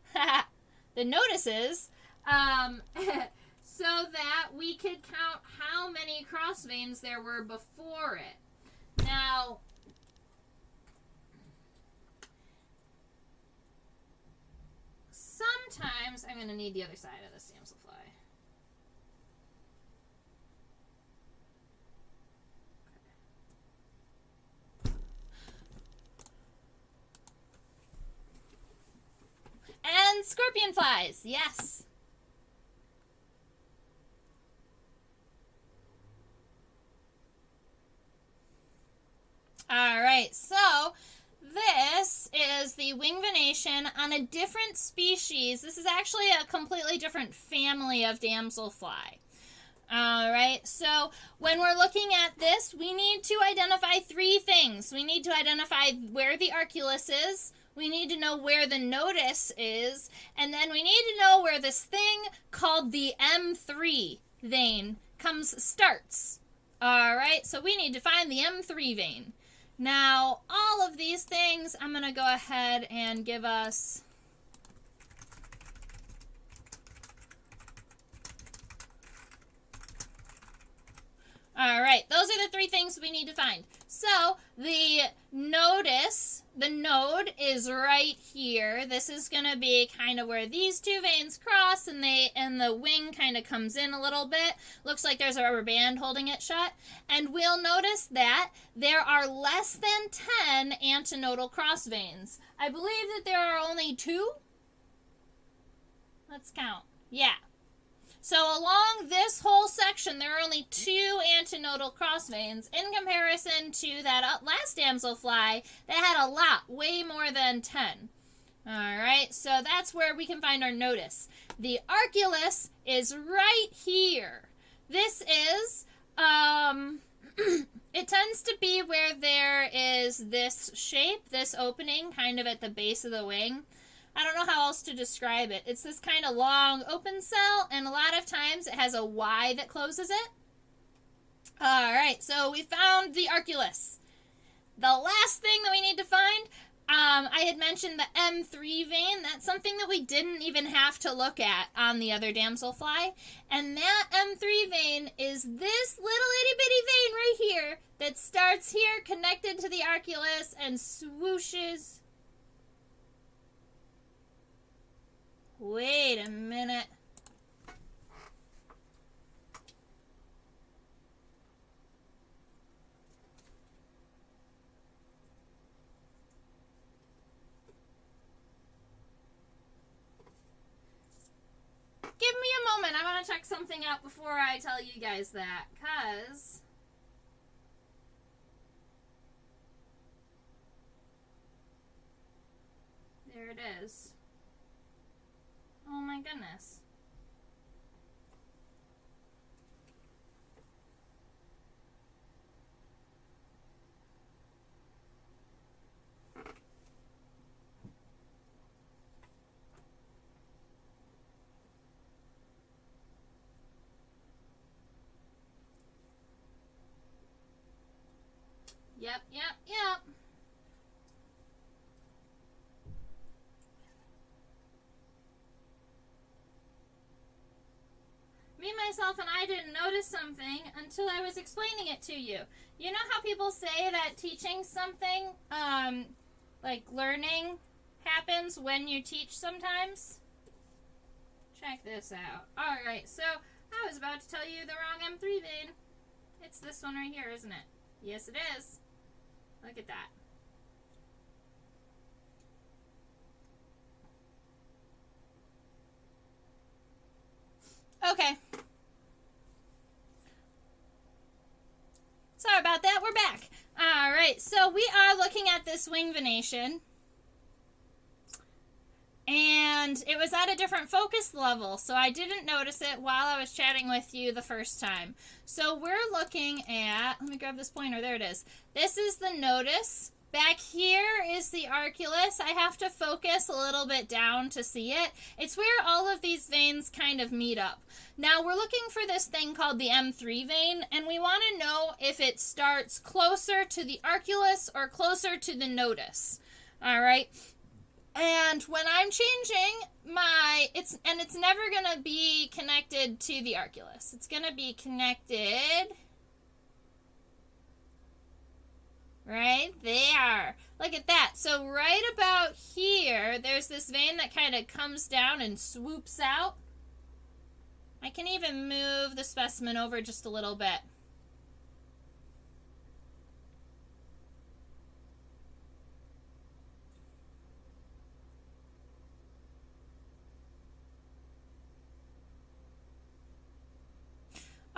the notice is, so that we could count how many cross veins there were before it. Now, sometimes I'm going to need the other side of this Damselfly. And scorpion flies, yes. All right, so this is the wing venation on a different species. This is actually a completely different family of damselfly. All right, so when we're looking at this, we need to identify three things. We need to identify where the Oculus is. We need to know where the notice is. And then we need to know where this thing called the M3 vein starts. All right, so we need to find the M3 vein. Now, all of these things, I'm going to go ahead and give us... All right, those are the three things we need to find. So, the node is right here. This is going to be kind of where these two veins cross, and the wing kind of comes in a little bit. Looks like there's a rubber band holding it shut. And we'll notice that there are less than 10 antenodal cross veins. I believe that there are only 2. Let's count. Yeah. So along this whole section, there are only 2 antenodal cross veins in comparison to that last damselfly that had a lot, way more than 10. All right, so that's where we can find our notice. The Oculus is right here. This is, it tends to be where there is this shape, this opening, kind of at the base of the wing. I don't know how else to describe it. It's this kind of long open cell, and a lot of times it has a Y that closes it. All right, so we found the Oculus. The last thing that we need to find, I had mentioned the M3 vein. That's something that we didn't even have to look at on the other damselfly. And that M3 vein is this little itty-bitty vein right here that starts here, connected to the Oculus, and swooshes. Wait a minute. Give me a moment. I want to check something out before I tell you guys that, because there it is. Oh my goodness. Yep. Me, myself, and I didn't notice something until I was explaining it to you. You know how people say that teaching something, like learning, happens when you teach sometimes? Check this out. Alright, so I was about to tell you the wrong M3 vein. It's this one right here, isn't it? Yes, it is. Look at that. Okay. Sorry about that. We're back. All right. So we are looking at this wing venation. And And it was at a different focus level, so I didn't notice it while I was chatting with you the first time. So we're looking at, let me grab this pointer, there it is. This is the notice. Back here is the Oculus. I have to focus a little bit down to see it. It's where all of these veins kind of meet up. Now we're looking for this thing called the M3 vein, and we want to know if it starts closer to the Oculus or closer to the notice. All right. And when I'm changing it's never going to be connected to the Oculus. It's going to be connected right there. Look at that. So right about here, there's this vein that kind of comes down and swoops out. I can even move the specimen over just a little bit.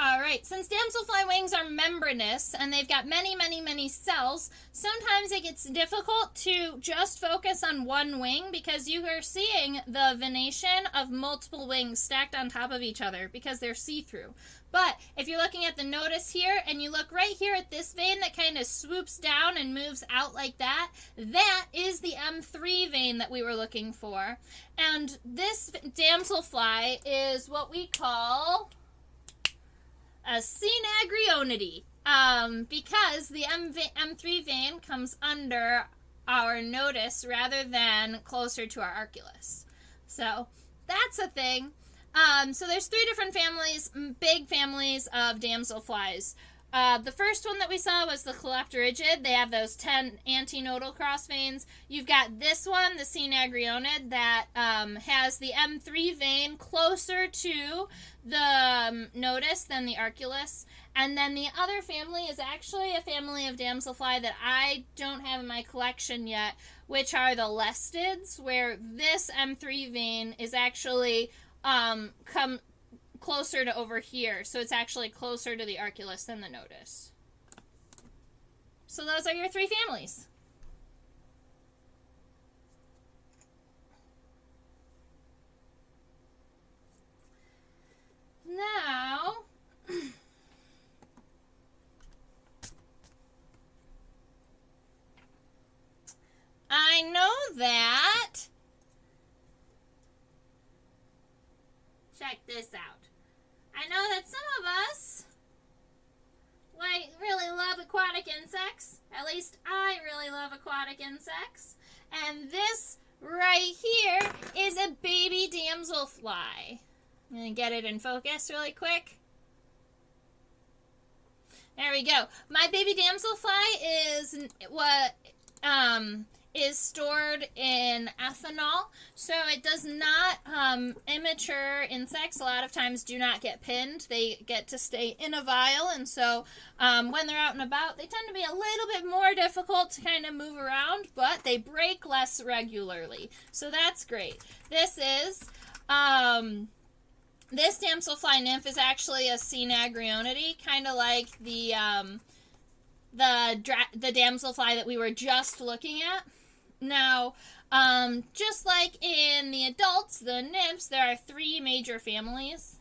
All right, since damselfly wings are membranous and they've got many, many, many cells, sometimes it gets difficult to just focus on one wing because you are seeing the venation of multiple wings stacked on top of each other because they're see-through. But if you're looking at the notice here and you look right here at this vein that kind of swoops down and moves out like that, that is the M3 vein that we were looking for. And this damselfly is what we call a synagrionity, because the M3 vein comes under our notice rather than closer to our Oculus. So that's a thing. So there's 3 different families, big families of damselflies. The first one that we saw was the Calyptorigid. They have those 10 antinodal cross veins. You've got this one, the synagrionid, that has the M3 vein closer to the notice than the Oculus. And then the other family is actually a family of damselfly that I don't have in my collection yet, which are the Lestids, where this M3 vein is actually come closer to over here, so it's actually closer to the Oculus than the notice. So those are your 3 families. Now, I know that, check this out. I know that some of us really love aquatic insects. At least I really love aquatic insects. And this right here is a baby damselfly. I'm going to get it in focus really quick. There we go. My baby damselfly is stored in ethanol, so it does not, immature insects a lot of times do not get pinned. They get to stay in a vial, and so when they're out and about, they tend to be a little bit more difficult to kind of move around, but they break less regularly, so that's great. This Damselfly Nymph is actually a synagrionity, kind of like the damselfly that we were just looking at. Now, just like in the adults, the nymphs, there are 3 major families.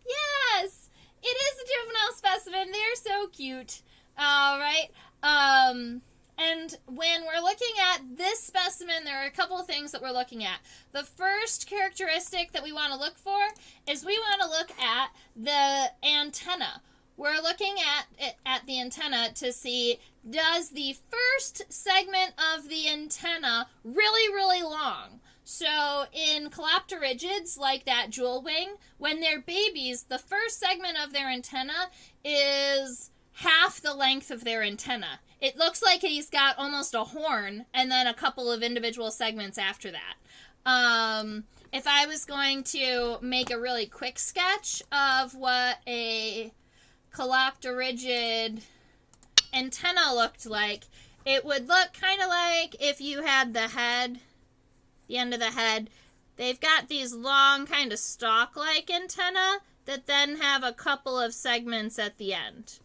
Yes! It is a juvenile specimen. They're so cute. Alright. And when we're looking at this specimen, there are a couple of things that we're looking at. The first characteristic that we want to look for is we want to look at the antenna. We're looking at the antenna to see, does the first segment of the antenna really, really long? So in Calyptorigids, like that Jewelwing, when they're babies, the first segment of their antenna is half the length of their antenna. It looks like he's got almost a horn and then a couple of individual segments after that. If I was going to make a really quick sketch of what a Calyptorigid antenna looked like, it would look kind of like if you had the head, the end of the head. They've got these long kind of stalk-like antenna that then have a couple of segments at the end.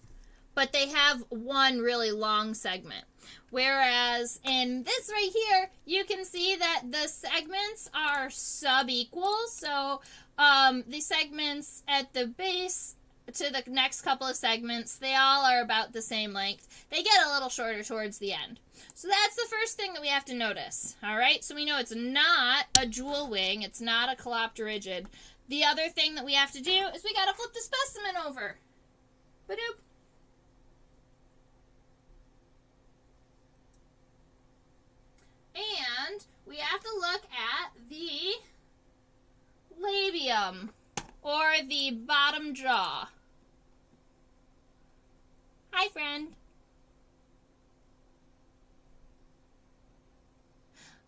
but they have one really long segment. Whereas in this right here, you can see that the segments are sub-equal. So the segments at the base to the next couple of segments, they all are about the same length. They get a little shorter towards the end. So that's the first thing that we have to notice. All right, so we know it's not a jewel wing. It's not a Calopterygiid. The other thing that we have to do is we got to flip the specimen over. Ba-doop. And we have to look at the labium, or the bottom jaw. Hi, friend.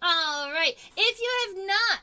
All right. If you have not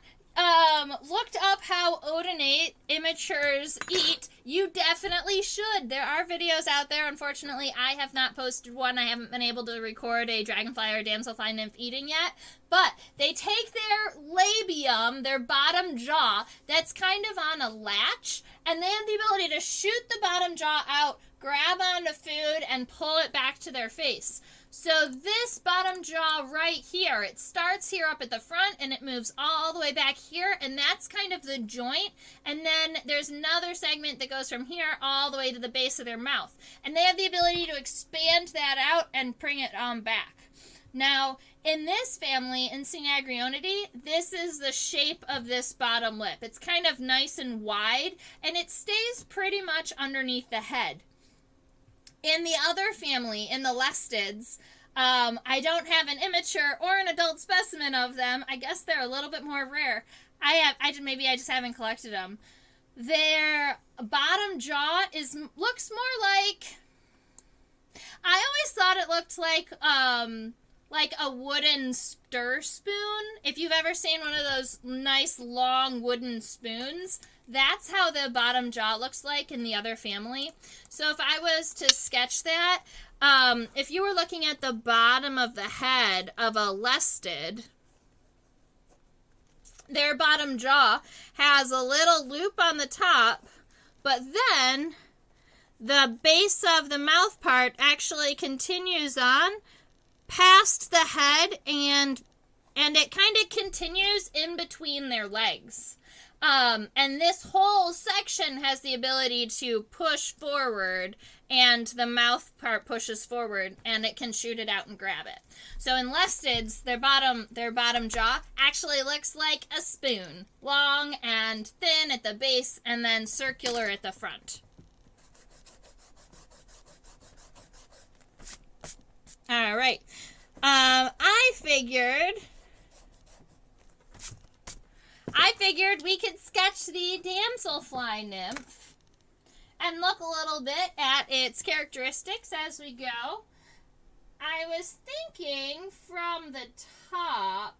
looked up how odonate immatures eat, you definitely should. There are videos out there. Unfortunately, I have not posted one. I haven't been able to record a dragonfly or damselfly nymph eating yet. But they take their labium, their bottom jaw, that's kind of on a latch, and they have the ability to shoot the bottom jaw out, grab onto food, and pull it back to their face. So this bottom jaw right here, it starts here up at the front and it moves all the way back here, and that's kind of the joint. And then there's another segment that goes from here all the way to the base of their mouth. And they have the ability to expand that out and bring it on back. Now, in this family, in Synagrionidea, this is the shape of this bottom lip. It's kind of nice and wide, and it stays pretty much underneath the head. In the other family, in the Lestids, I don't have an immature or an adult specimen of them. I guess they're a little bit more rare. Maybe I just haven't collected them. Their bottom jaw looks more like, I always thought it looked like a wooden stir spoon. If you've ever seen one of those nice long wooden spoons, that's how the bottom jaw looks like in the other family. So if I was to sketch that, if you were looking at the bottom of the head of a Lestid, their bottom jaw has a little loop on the top, but then the base of the mouth part actually continues on past the head, and it kind of continues in between their legs. And this whole section has the ability to push forward, and the mouth part pushes forward, and it can shoot it out and grab it. So in Lestids, their bottom jaw actually looks like a spoon, long and thin at the base, and then circular at the front. All right. I figured we could sketch the Damselfly Nymph and look a little bit at its characteristics as we go. I was thinking from the top,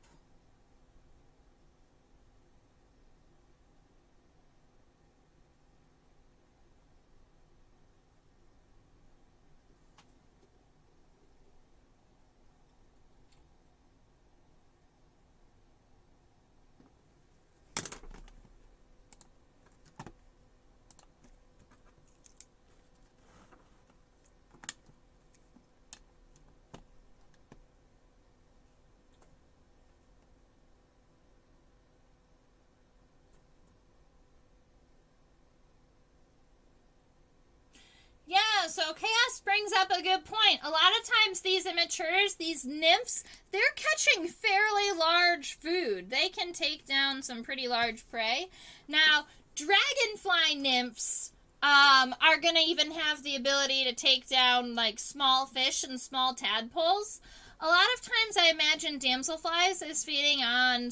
yeah, so Chaos brings up a good point. A lot of times these immatures, these nymphs, they're catching fairly large food. They can take down some pretty large prey. Now, dragonfly nymphs are going to even have the ability to take down like small fish and small tadpoles. A lot of times I imagine Damselflies is feeding on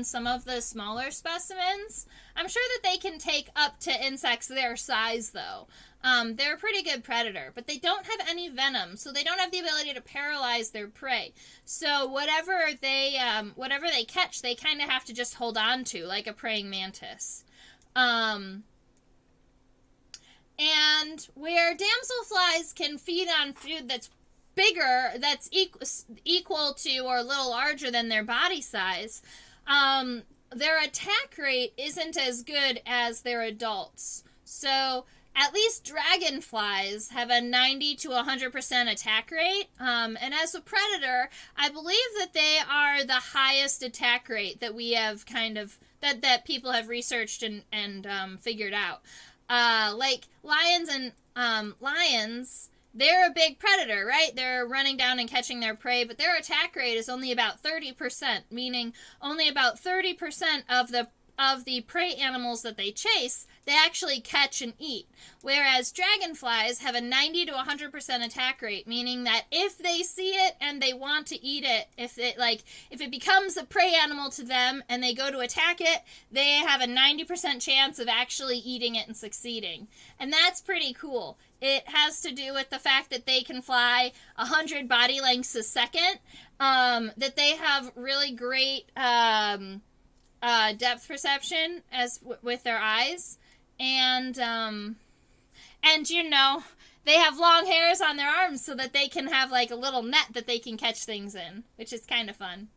some of the smaller specimens. I'm sure that they can take up to insects their size, though. They're a pretty good predator, but they don't have any venom, so they don't have the ability to paralyze their prey. So whatever they catch, they kind of have to just hold on to, like a praying mantis. And where damselflies can feed on food that's bigger, that's equal to or a little larger than their body size, their attack rate isn't as good as their adults. So at least dragonflies have a 90 to 100% attack rate. And as a predator, I believe that they are the highest attack rate that we have kind of, that people have researched and figured out. Like lions and lions, they're a big predator, right? They're running down and catching their prey, but their attack rate is only about 30%, meaning only about 30% of the prey animals that they chase, they actually catch and eat. Whereas dragonflies have a 90 to 100% attack rate, meaning that if they see it and they want to eat it, if it becomes a prey animal to them and they go to attack it, they have a 90% chance of actually eating it and succeeding. And that's pretty cool. It has to do with the fact that they can fly 100 body lengths a second, that they have really great depth perception with their eyes, and you know, they have long hairs on their arms so that they can have like a little net that they can catch things in, which is kind of fun.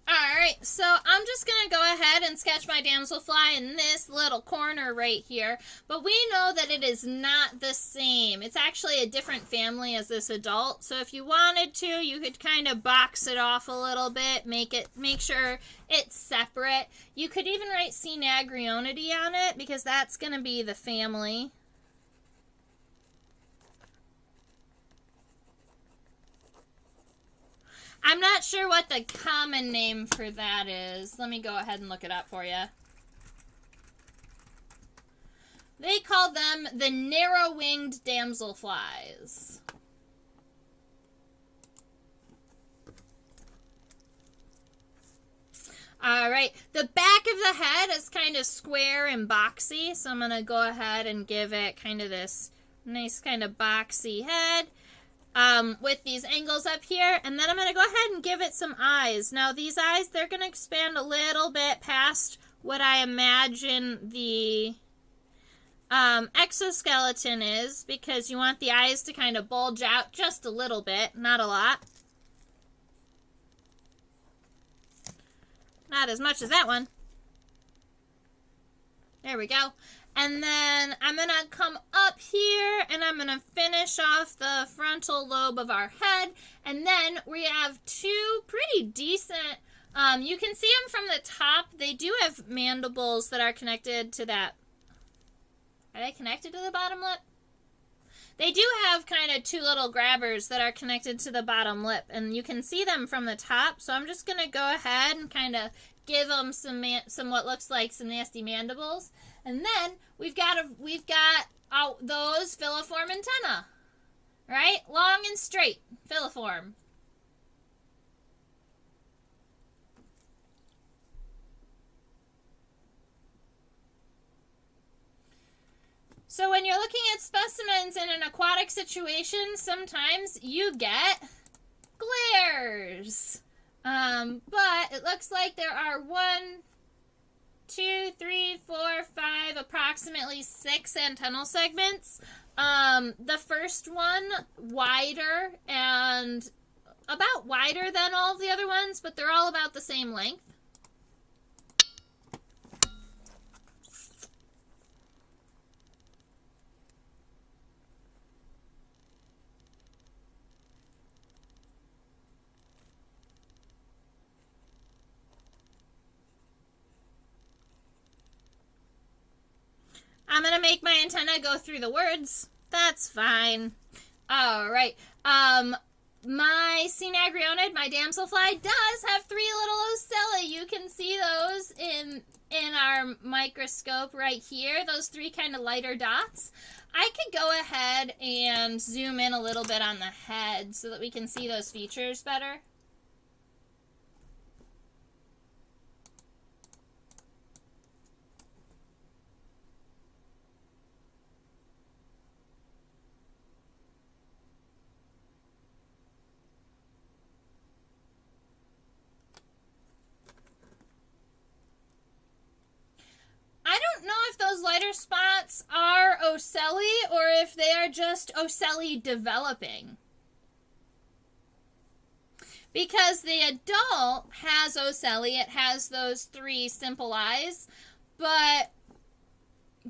Alright, so I'm just going to go ahead and sketch my damselfly in this little corner right here, but we know that it is not the same. It's actually a different family as this adult, so if you wanted to, you could kind of box it off a little bit, make sure it's separate. You could even write Cynagrionidae on it, because that's going to be the family. I'm not sure what the common name for that is. Let me go ahead and look it up for you. They call them the narrow-winged damselflies. Alright, the back of the head is kind of square and boxy, so I'm going to go ahead and give it kind of this nice kind of boxy head. With these angles up here, and then I'm going to go ahead and give it some eyes. Now, these eyes, they're going to expand a little bit past what I imagine the exoskeleton is, because you want the eyes to kind of bulge out just a little bit, not a lot. Not as much as that one. There we go. And then I'm going to come up here and I'm going to finish off the frontal lobe of our head. And then we have two pretty decent, you can see them from the top. They do have mandibles that are connected to that. Are they connected to the bottom lip? They do have kind of two little grabbers that are connected to the bottom lip. And you can see them from the top. So I'm just going to go ahead and kind of give them some what looks like some nasty mandibles. And then we've got those filiform antennae, right? Long and straight, filiform. So when you're looking at specimens in an aquatic situation, sometimes you get glares. But it looks like there are 1, 2, 3, 4, 5, approximately 6 antennal segments. The first one, wider and about wider than all of the other ones, but they're all about the same length. I'm going to make my antenna go through the words. That's fine. All right. My Cynagrionidae, my damselfly, does have 3 little ocelli. You can see those in our microscope right here. Those 3 kind of lighter dots. I could go ahead and zoom in a little bit on the head so that we can see those features better. I don't know if those lighter spots are ocelli or if they are just ocelli developing. Because the adult has ocelli, it has those 3 simple eyes, but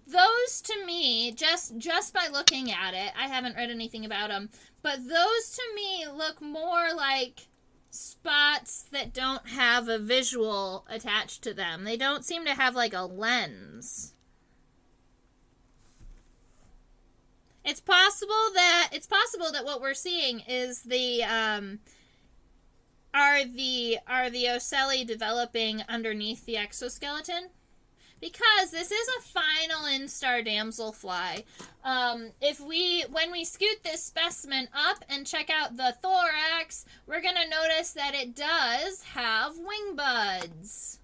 those to me, just by looking at it, I haven't read anything about them, but those to me look more like spots that don't have a visual attached to them. They don't seem to have like a lens. It's possible that what we're seeing is the are the ocelli developing underneath the exoskeleton. Because this is a final instar damselfly. When we scoot this specimen up and check out the thorax, we're going to notice that it does have wing buds.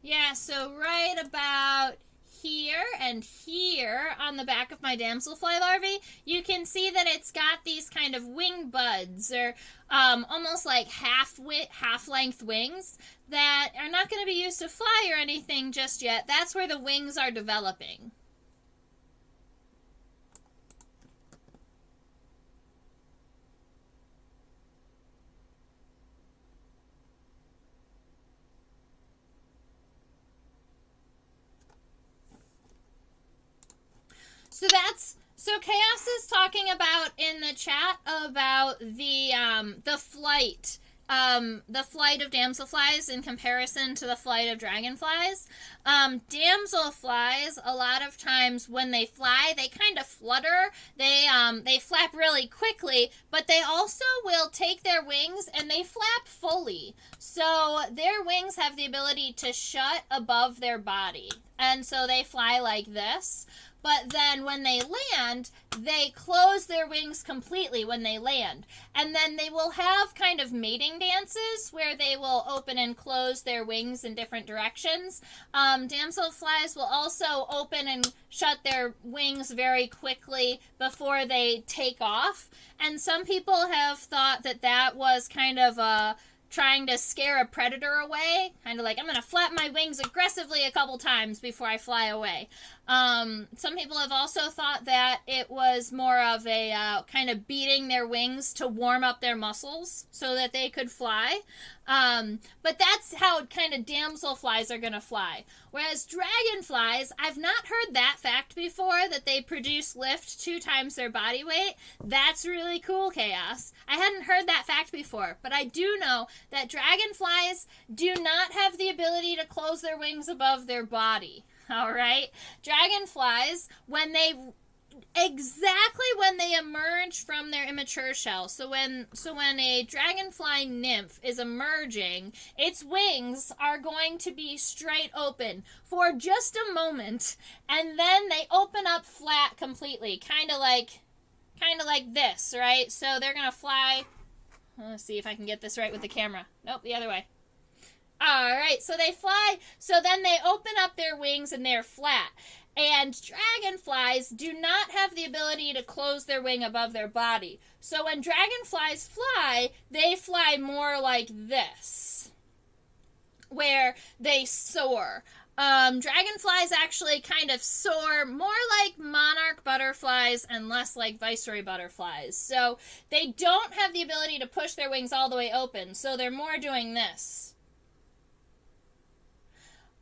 Yeah, so right about here and here on the back of my damselfly larvae, you can see that it's got these kind of wing buds, or almost like half-length wings that are not going to be used to fly or anything just yet. That's where the wings are developing. So Chaos is talking about in the chat about the flight of damselflies in comparison to the flight of dragonflies. Damselflies, a lot of times when they fly, they kind of flutter. They flap really quickly, but they also will take their wings and they flap fully. So their wings have the ability to shut above their body, and so they fly like this. But then when they land, they close their wings completely when they land. And then they will have kind of mating dances where they will open and close their wings in different directions. Damselflies will also open and shut their wings very quickly before they take off. And some people have thought that that was kind of trying to scare a predator away, kind of like, I'm going to flap my wings aggressively a couple times before I fly away. Some people have also thought that it was more of a kind of beating their wings to warm up their muscles so that they could fly. But that's how kind of damselflies are going to fly. Whereas dragonflies, I've not heard that fact before, that they produce lift 2 times their body weight. That's really cool, Chaos. I hadn't heard that fact before, but I do know that dragonflies do not have the ability to close their wings above their body. All right? Dragonflies, when they emerge from their immature shell. So when a dragonfly nymph is emerging, its wings are going to be straight open for just a moment, and then they open up flat completely, kind of like this, right? So they're gonna fly. Let's see if I can get this right with the camera. Nope, the other way. Alright, so they fly, so then they open up their wings and they're flat. And dragonflies do not have the ability to close their wing above their body. So when dragonflies fly, they fly more like this, where they soar. Dragonflies actually kind of soar more like monarch butterflies and less like viceroy butterflies. So they don't have the ability to push their wings all the way open, so they're more doing this.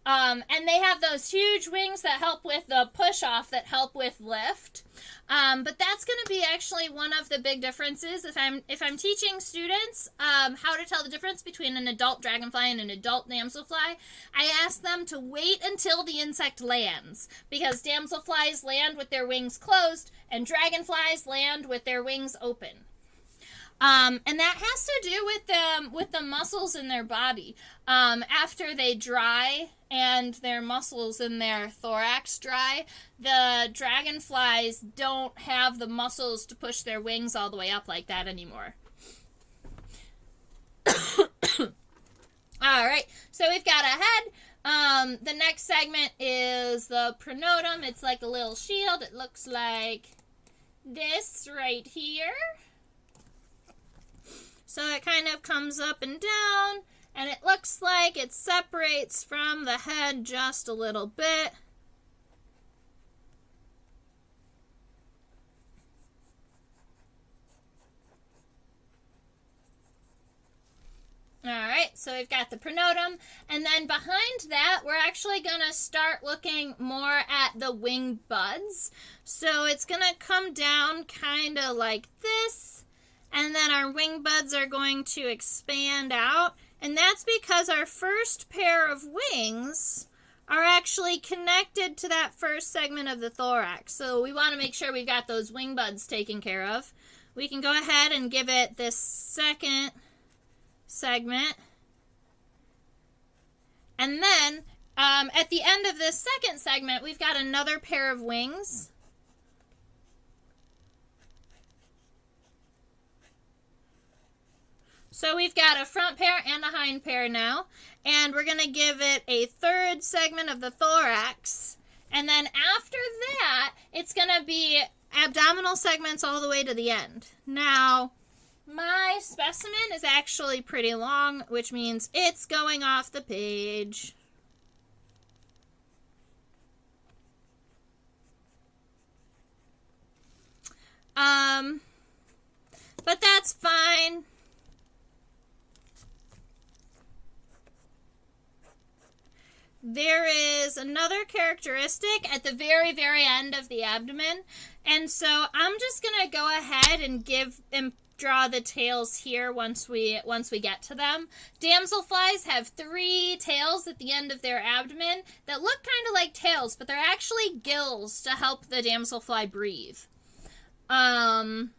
And they have those huge wings that help with the push-off, that help with lift. But that's going to be actually one of the big differences. If I'm teaching students how to tell the difference between an adult dragonfly and an adult damselfly, I ask them to wait until the insect lands, because damselflies land with their wings closed and dragonflies land with their wings open. And that has to do with the muscles in their body. After they dry and their muscles in their thorax dry, the dragonflies don't have the muscles to push their wings all the way up like that anymore. Alright, so we've got a head. The next segment is the pronotum. It's like a little shield. It looks like this right here. So it kind of comes up and down, and it looks like it separates from the head just a little bit. Alright, so we've got the pronotum, and then behind that, we're actually going to start looking more at the wing buds. So it's going to come down kind of like this, and then our wing buds are going to expand out, and that's because our first pair of wings are actually connected to that first segment of the thorax. So we want to make sure we've got those wing buds taken care of. We can go ahead and give it this second segment, and then at the end of this second segment we've got another pair of wings. So we've got a front pair and a hind pair now, and we're going to give it a third segment of the thorax, and then after that it's going to be abdominal segments all the way to the end. Now my specimen is actually pretty long, which means it's going off the page. But that's fine. There is another characteristic at the very, very end of the abdomen, and so I'm just going to go ahead and draw the tails here once we get to them. Damselflies have 3 tails at the end of their abdomen that look kind of like tails, but they're actually gills to help the damselfly breathe. I'm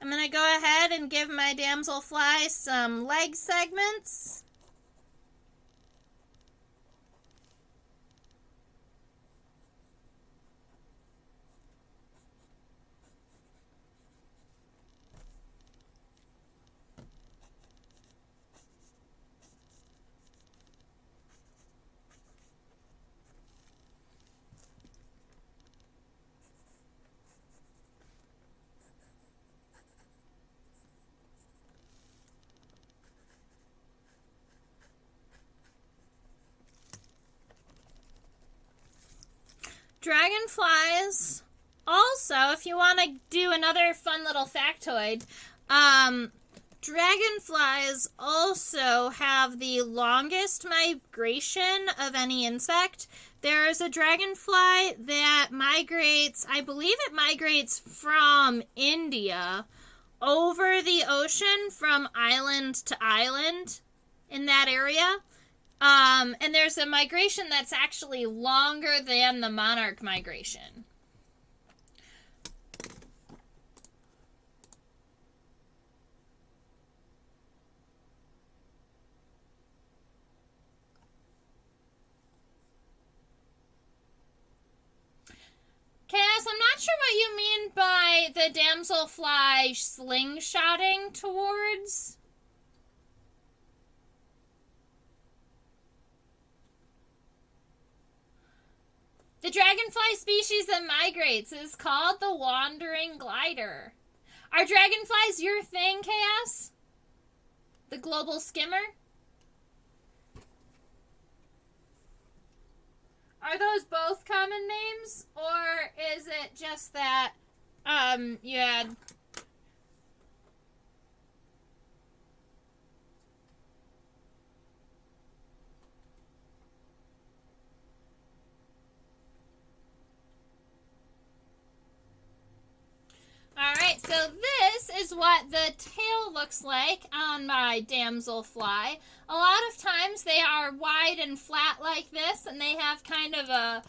going to go ahead and give my damselfly some leg segments. Dragonflies, also, if you want to do another fun little factoid, dragonflies also have the longest migration of any insect. There's a dragonfly that migrates, I believe it migrates from India over the ocean from island to island in that area. And there's a migration that's actually longer than the monarch migration. Cass, I'm not sure what you mean by the damselfly slingshotting towards. The dragonfly species that migrates is called the wandering glider. Are dragonflies your thing, Chaos? The global skimmer? Are those both common names, or is it just that you had... Alright, so this is what the tail looks like on my damselfly. A lot of times they are wide and flat like this, and they have kind of a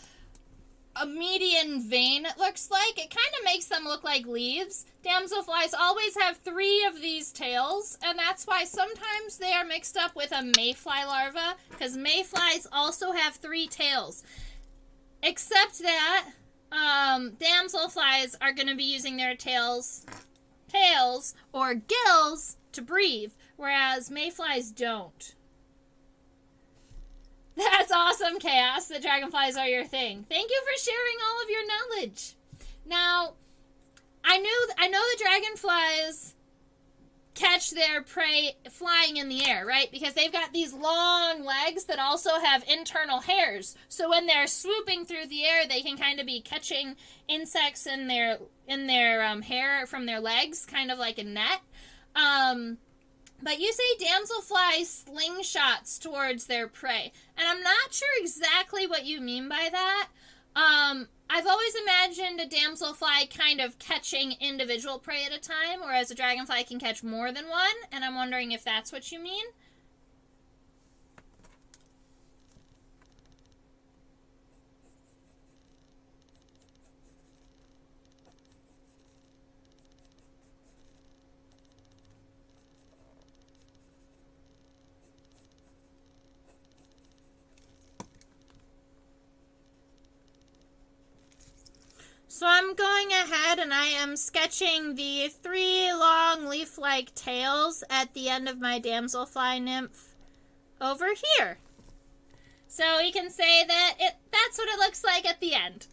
median vein, it looks like. It kind of makes them look like leaves. Damselflies always have 3 of these tails, and that's why sometimes they are mixed up with a mayfly larva, because mayflies also have 3 tails. Except that damselflies are going to be using their tails or gills to breathe, whereas mayflies don't. That's awesome, Chaos. The dragonflies are your thing. Thank you for sharing all of your knowledge. Now, I know the dragonflies catch their prey flying in the air, right? Because they've got these long legs that also have internal hairs. So when they're swooping through the air, they can kind of be catching insects in their hair from their legs, kind of like a net. But you say damselfly slingshots towards their prey. And I'm not sure exactly what you mean by that. I've always imagined a damselfly kind of catching individual prey at a time, whereas a dragonfly can catch more than one, and I'm wondering if that's what you mean. So I'm going ahead and I am sketching the 3 long leaf-like tails at the end of my Damselfly Nymph over here. So we can say that that's what it looks like at the end.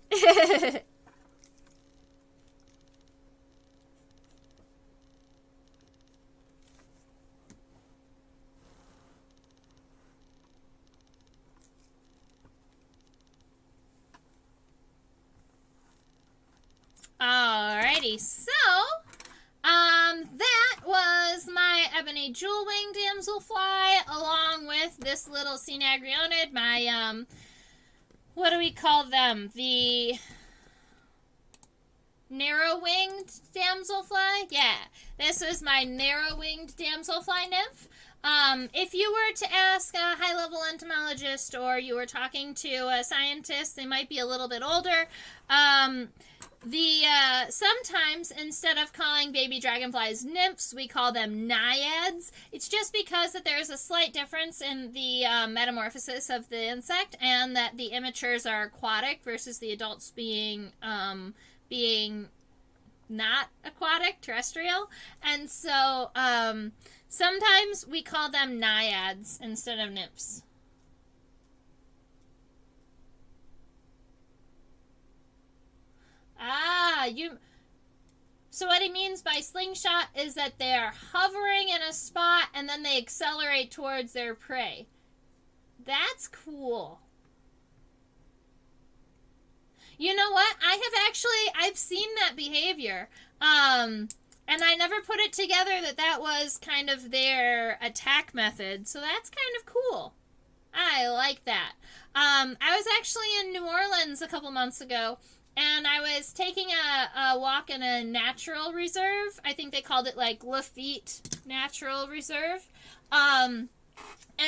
Alrighty, so, that was my Ebony Jewelwing Damselfly, along with this little Cinagreonid, my, what do we call them? The narrow-winged Damselfly? Yeah, this was my narrow-winged Damselfly Nymph. If you were to ask a high-level entomologist, or you were talking to a scientist, they might be a little bit older, sometimes instead of calling baby dragonflies nymphs, we call them naiads. It's just because that there's a slight difference in the metamorphosis of the insect, and that the immatures are aquatic versus the adults being not aquatic, terrestrial. And so sometimes we call them naiads instead of nymphs. So what he means by slingshot is that they're hovering in a spot and then they accelerate towards their prey. That's cool. You know what? I've seen that behavior. And I never put it together that was kind of their attack method. So that's kind of cool. I like that. I was actually in New Orleans a couple months ago, and I was taking a walk in a natural reserve. I think they called it like Lafitte Natural Reserve. And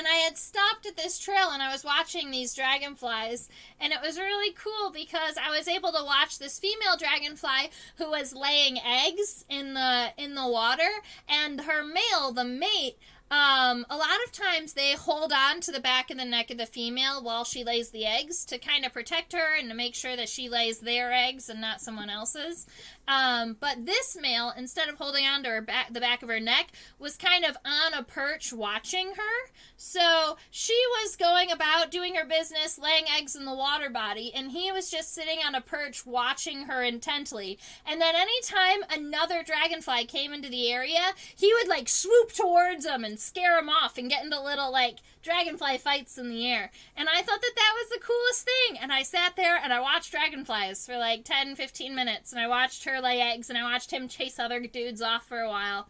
I had stopped at this trail and I was watching these dragonflies, and it was really cool because I was able to watch this female dragonfly who was laying eggs in the water, and her male, the mate, a lot of times they hold on to the back of the neck of the female while she lays the eggs to kind of protect her and to make sure that she lays their eggs and not someone else's. But this male, instead of holding on to her the back of her neck, was kind of on a perch watching her. So she was going about doing her business, laying eggs in the water body, and he was just sitting on a perch watching her intently. And then anytime another dragonfly came into the area, he would like swoop towards them and scare them off and get into little like dragonfly fights in the air. And I thought that was the coolest thing. And I sat there and I watched dragonflies for like 10-15 minutes, and I watched her lay eggs, and I watched him chase other dudes off for a while.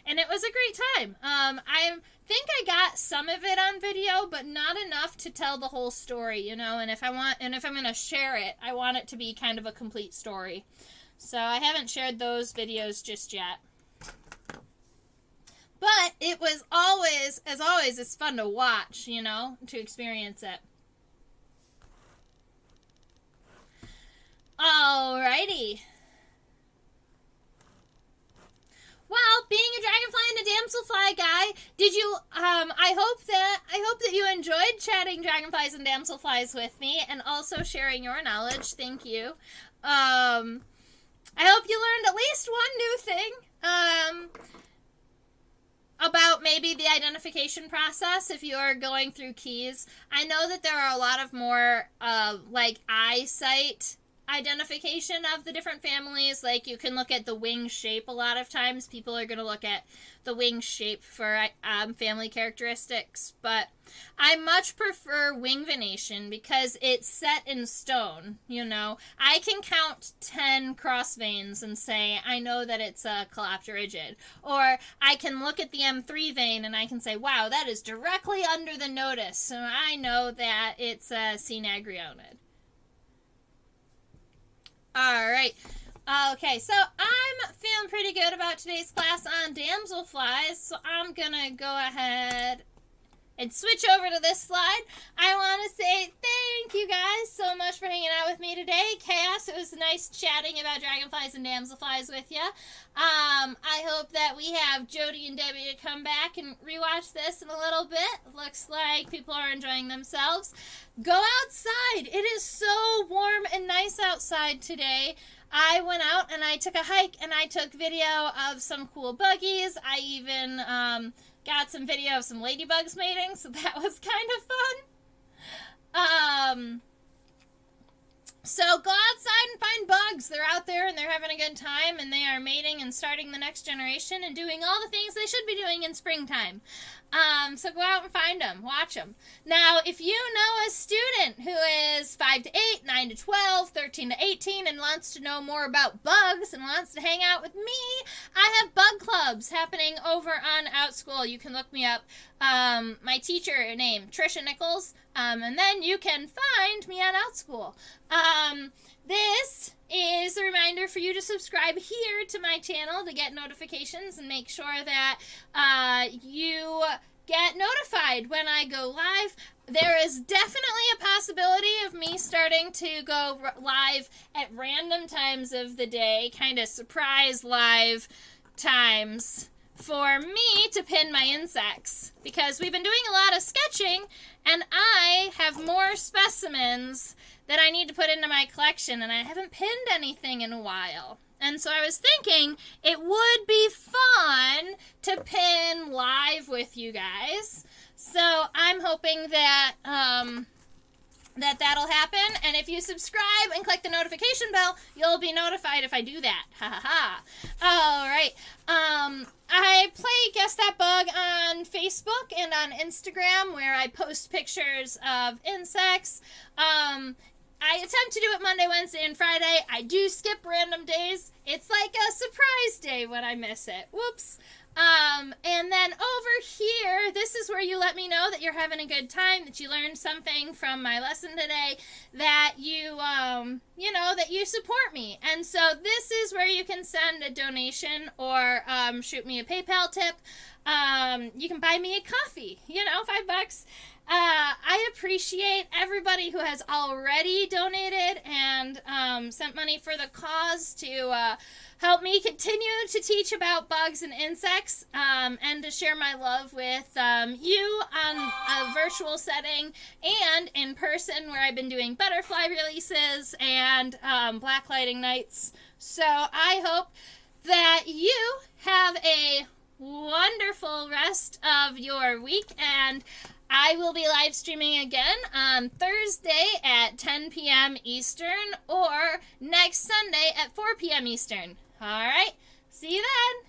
And it was a great time. I think I got some of it on video, but not enough to tell the whole story, you know. And if I'm going to share it, I want it to be kind of a complete story. So I haven't shared those videos just yet. But it was always, as always, it's fun to watch, you know, to experience it. Alrighty. Well, being a dragonfly and a damselfly guy, did you, I hope that you enjoyed chatting dragonflies and damselflies with me, and also sharing your knowledge. Thank you. I hope you learned at least one new thing, about maybe the identification process if you're going through keys. I know that there are a lot of more like eyesight identification of the different families. Like, you can look at the wing shape. A lot of times people are going to look at the wing shape for family characteristics, but I much prefer wing venation because it's set in stone. You know, I can count 10 cross veins and say I know that it's a Calopterygid, or I can look at the M3 vein and I can say, wow, that is directly under the notice, so I know that it's a Cynagrionnid. All right. Okay, so I'm feeling pretty good about today's class on damselflies, so I'm going to go ahead and switch over to this slide. I want to say thank you guys so much for hanging out with me today. Chaos, it was nice chatting about dragonflies and damselflies with you. I hope that we have Jody and Debbie to come back and rewatch this in a little bit. Looks like people are enjoying themselves. Go outside. It is so warm and nice outside today. I went out and I took a hike and I took video of some cool buggies. I even got some video of some ladybugs mating, so that was kind of fun. So go outside and find bugs. They're out there and they're having a good time, and they are mating and starting the next generation and doing all the things they should be doing in springtime. So go out and find them. Watch them. Now, if you know a student who is 5 to 8, 9 to 12, 13 to 18, and wants to know more about bugs and wants to hang out with me, I have bug clubs happening over on OutSchool. You can look me up. My teacher named Trisha Nichols, and then you can find me on OutSchool. This is a reminder for you to subscribe here to my channel to get notifications and make sure that you get notified when I go live. There is definitely a possibility of me starting to go live at random times of the day, kind of surprise live times, for me to pin my insects, because we've been doing a lot of sketching and I have more specimens that I need to put into my collection, and I haven't pinned anything in a while. And so I was thinking it would be fun to pin live with you guys. So I'm hoping that that'll happen. And if you subscribe and click the notification bell, you'll be notified if I do that. Ha ha ha. All right. I play Guess That Bug on Facebook and on Instagram, where I post pictures of insects. I attempt to do it Monday, Wednesday, and Friday. I do skip random days. It's like a surprise day when I miss it. Whoops. And then over here, this is where you let me know that you're having a good time, that you learned something from my lesson today, that you, that you support me. And so this is where you can send a donation or shoot me a PayPal tip. You can buy me a coffee, $5. I appreciate everybody who has already donated and sent money for the cause to help me continue to teach about bugs and insects, and to share my love with you on a virtual setting and in person, where I've been doing butterfly releases and blacklighting nights. So I hope that you have a wonderful rest of your week, and I will be live streaming again on Thursday at 10 p.m. Eastern, or next Sunday at 4 p.m. Eastern. All right, see you then.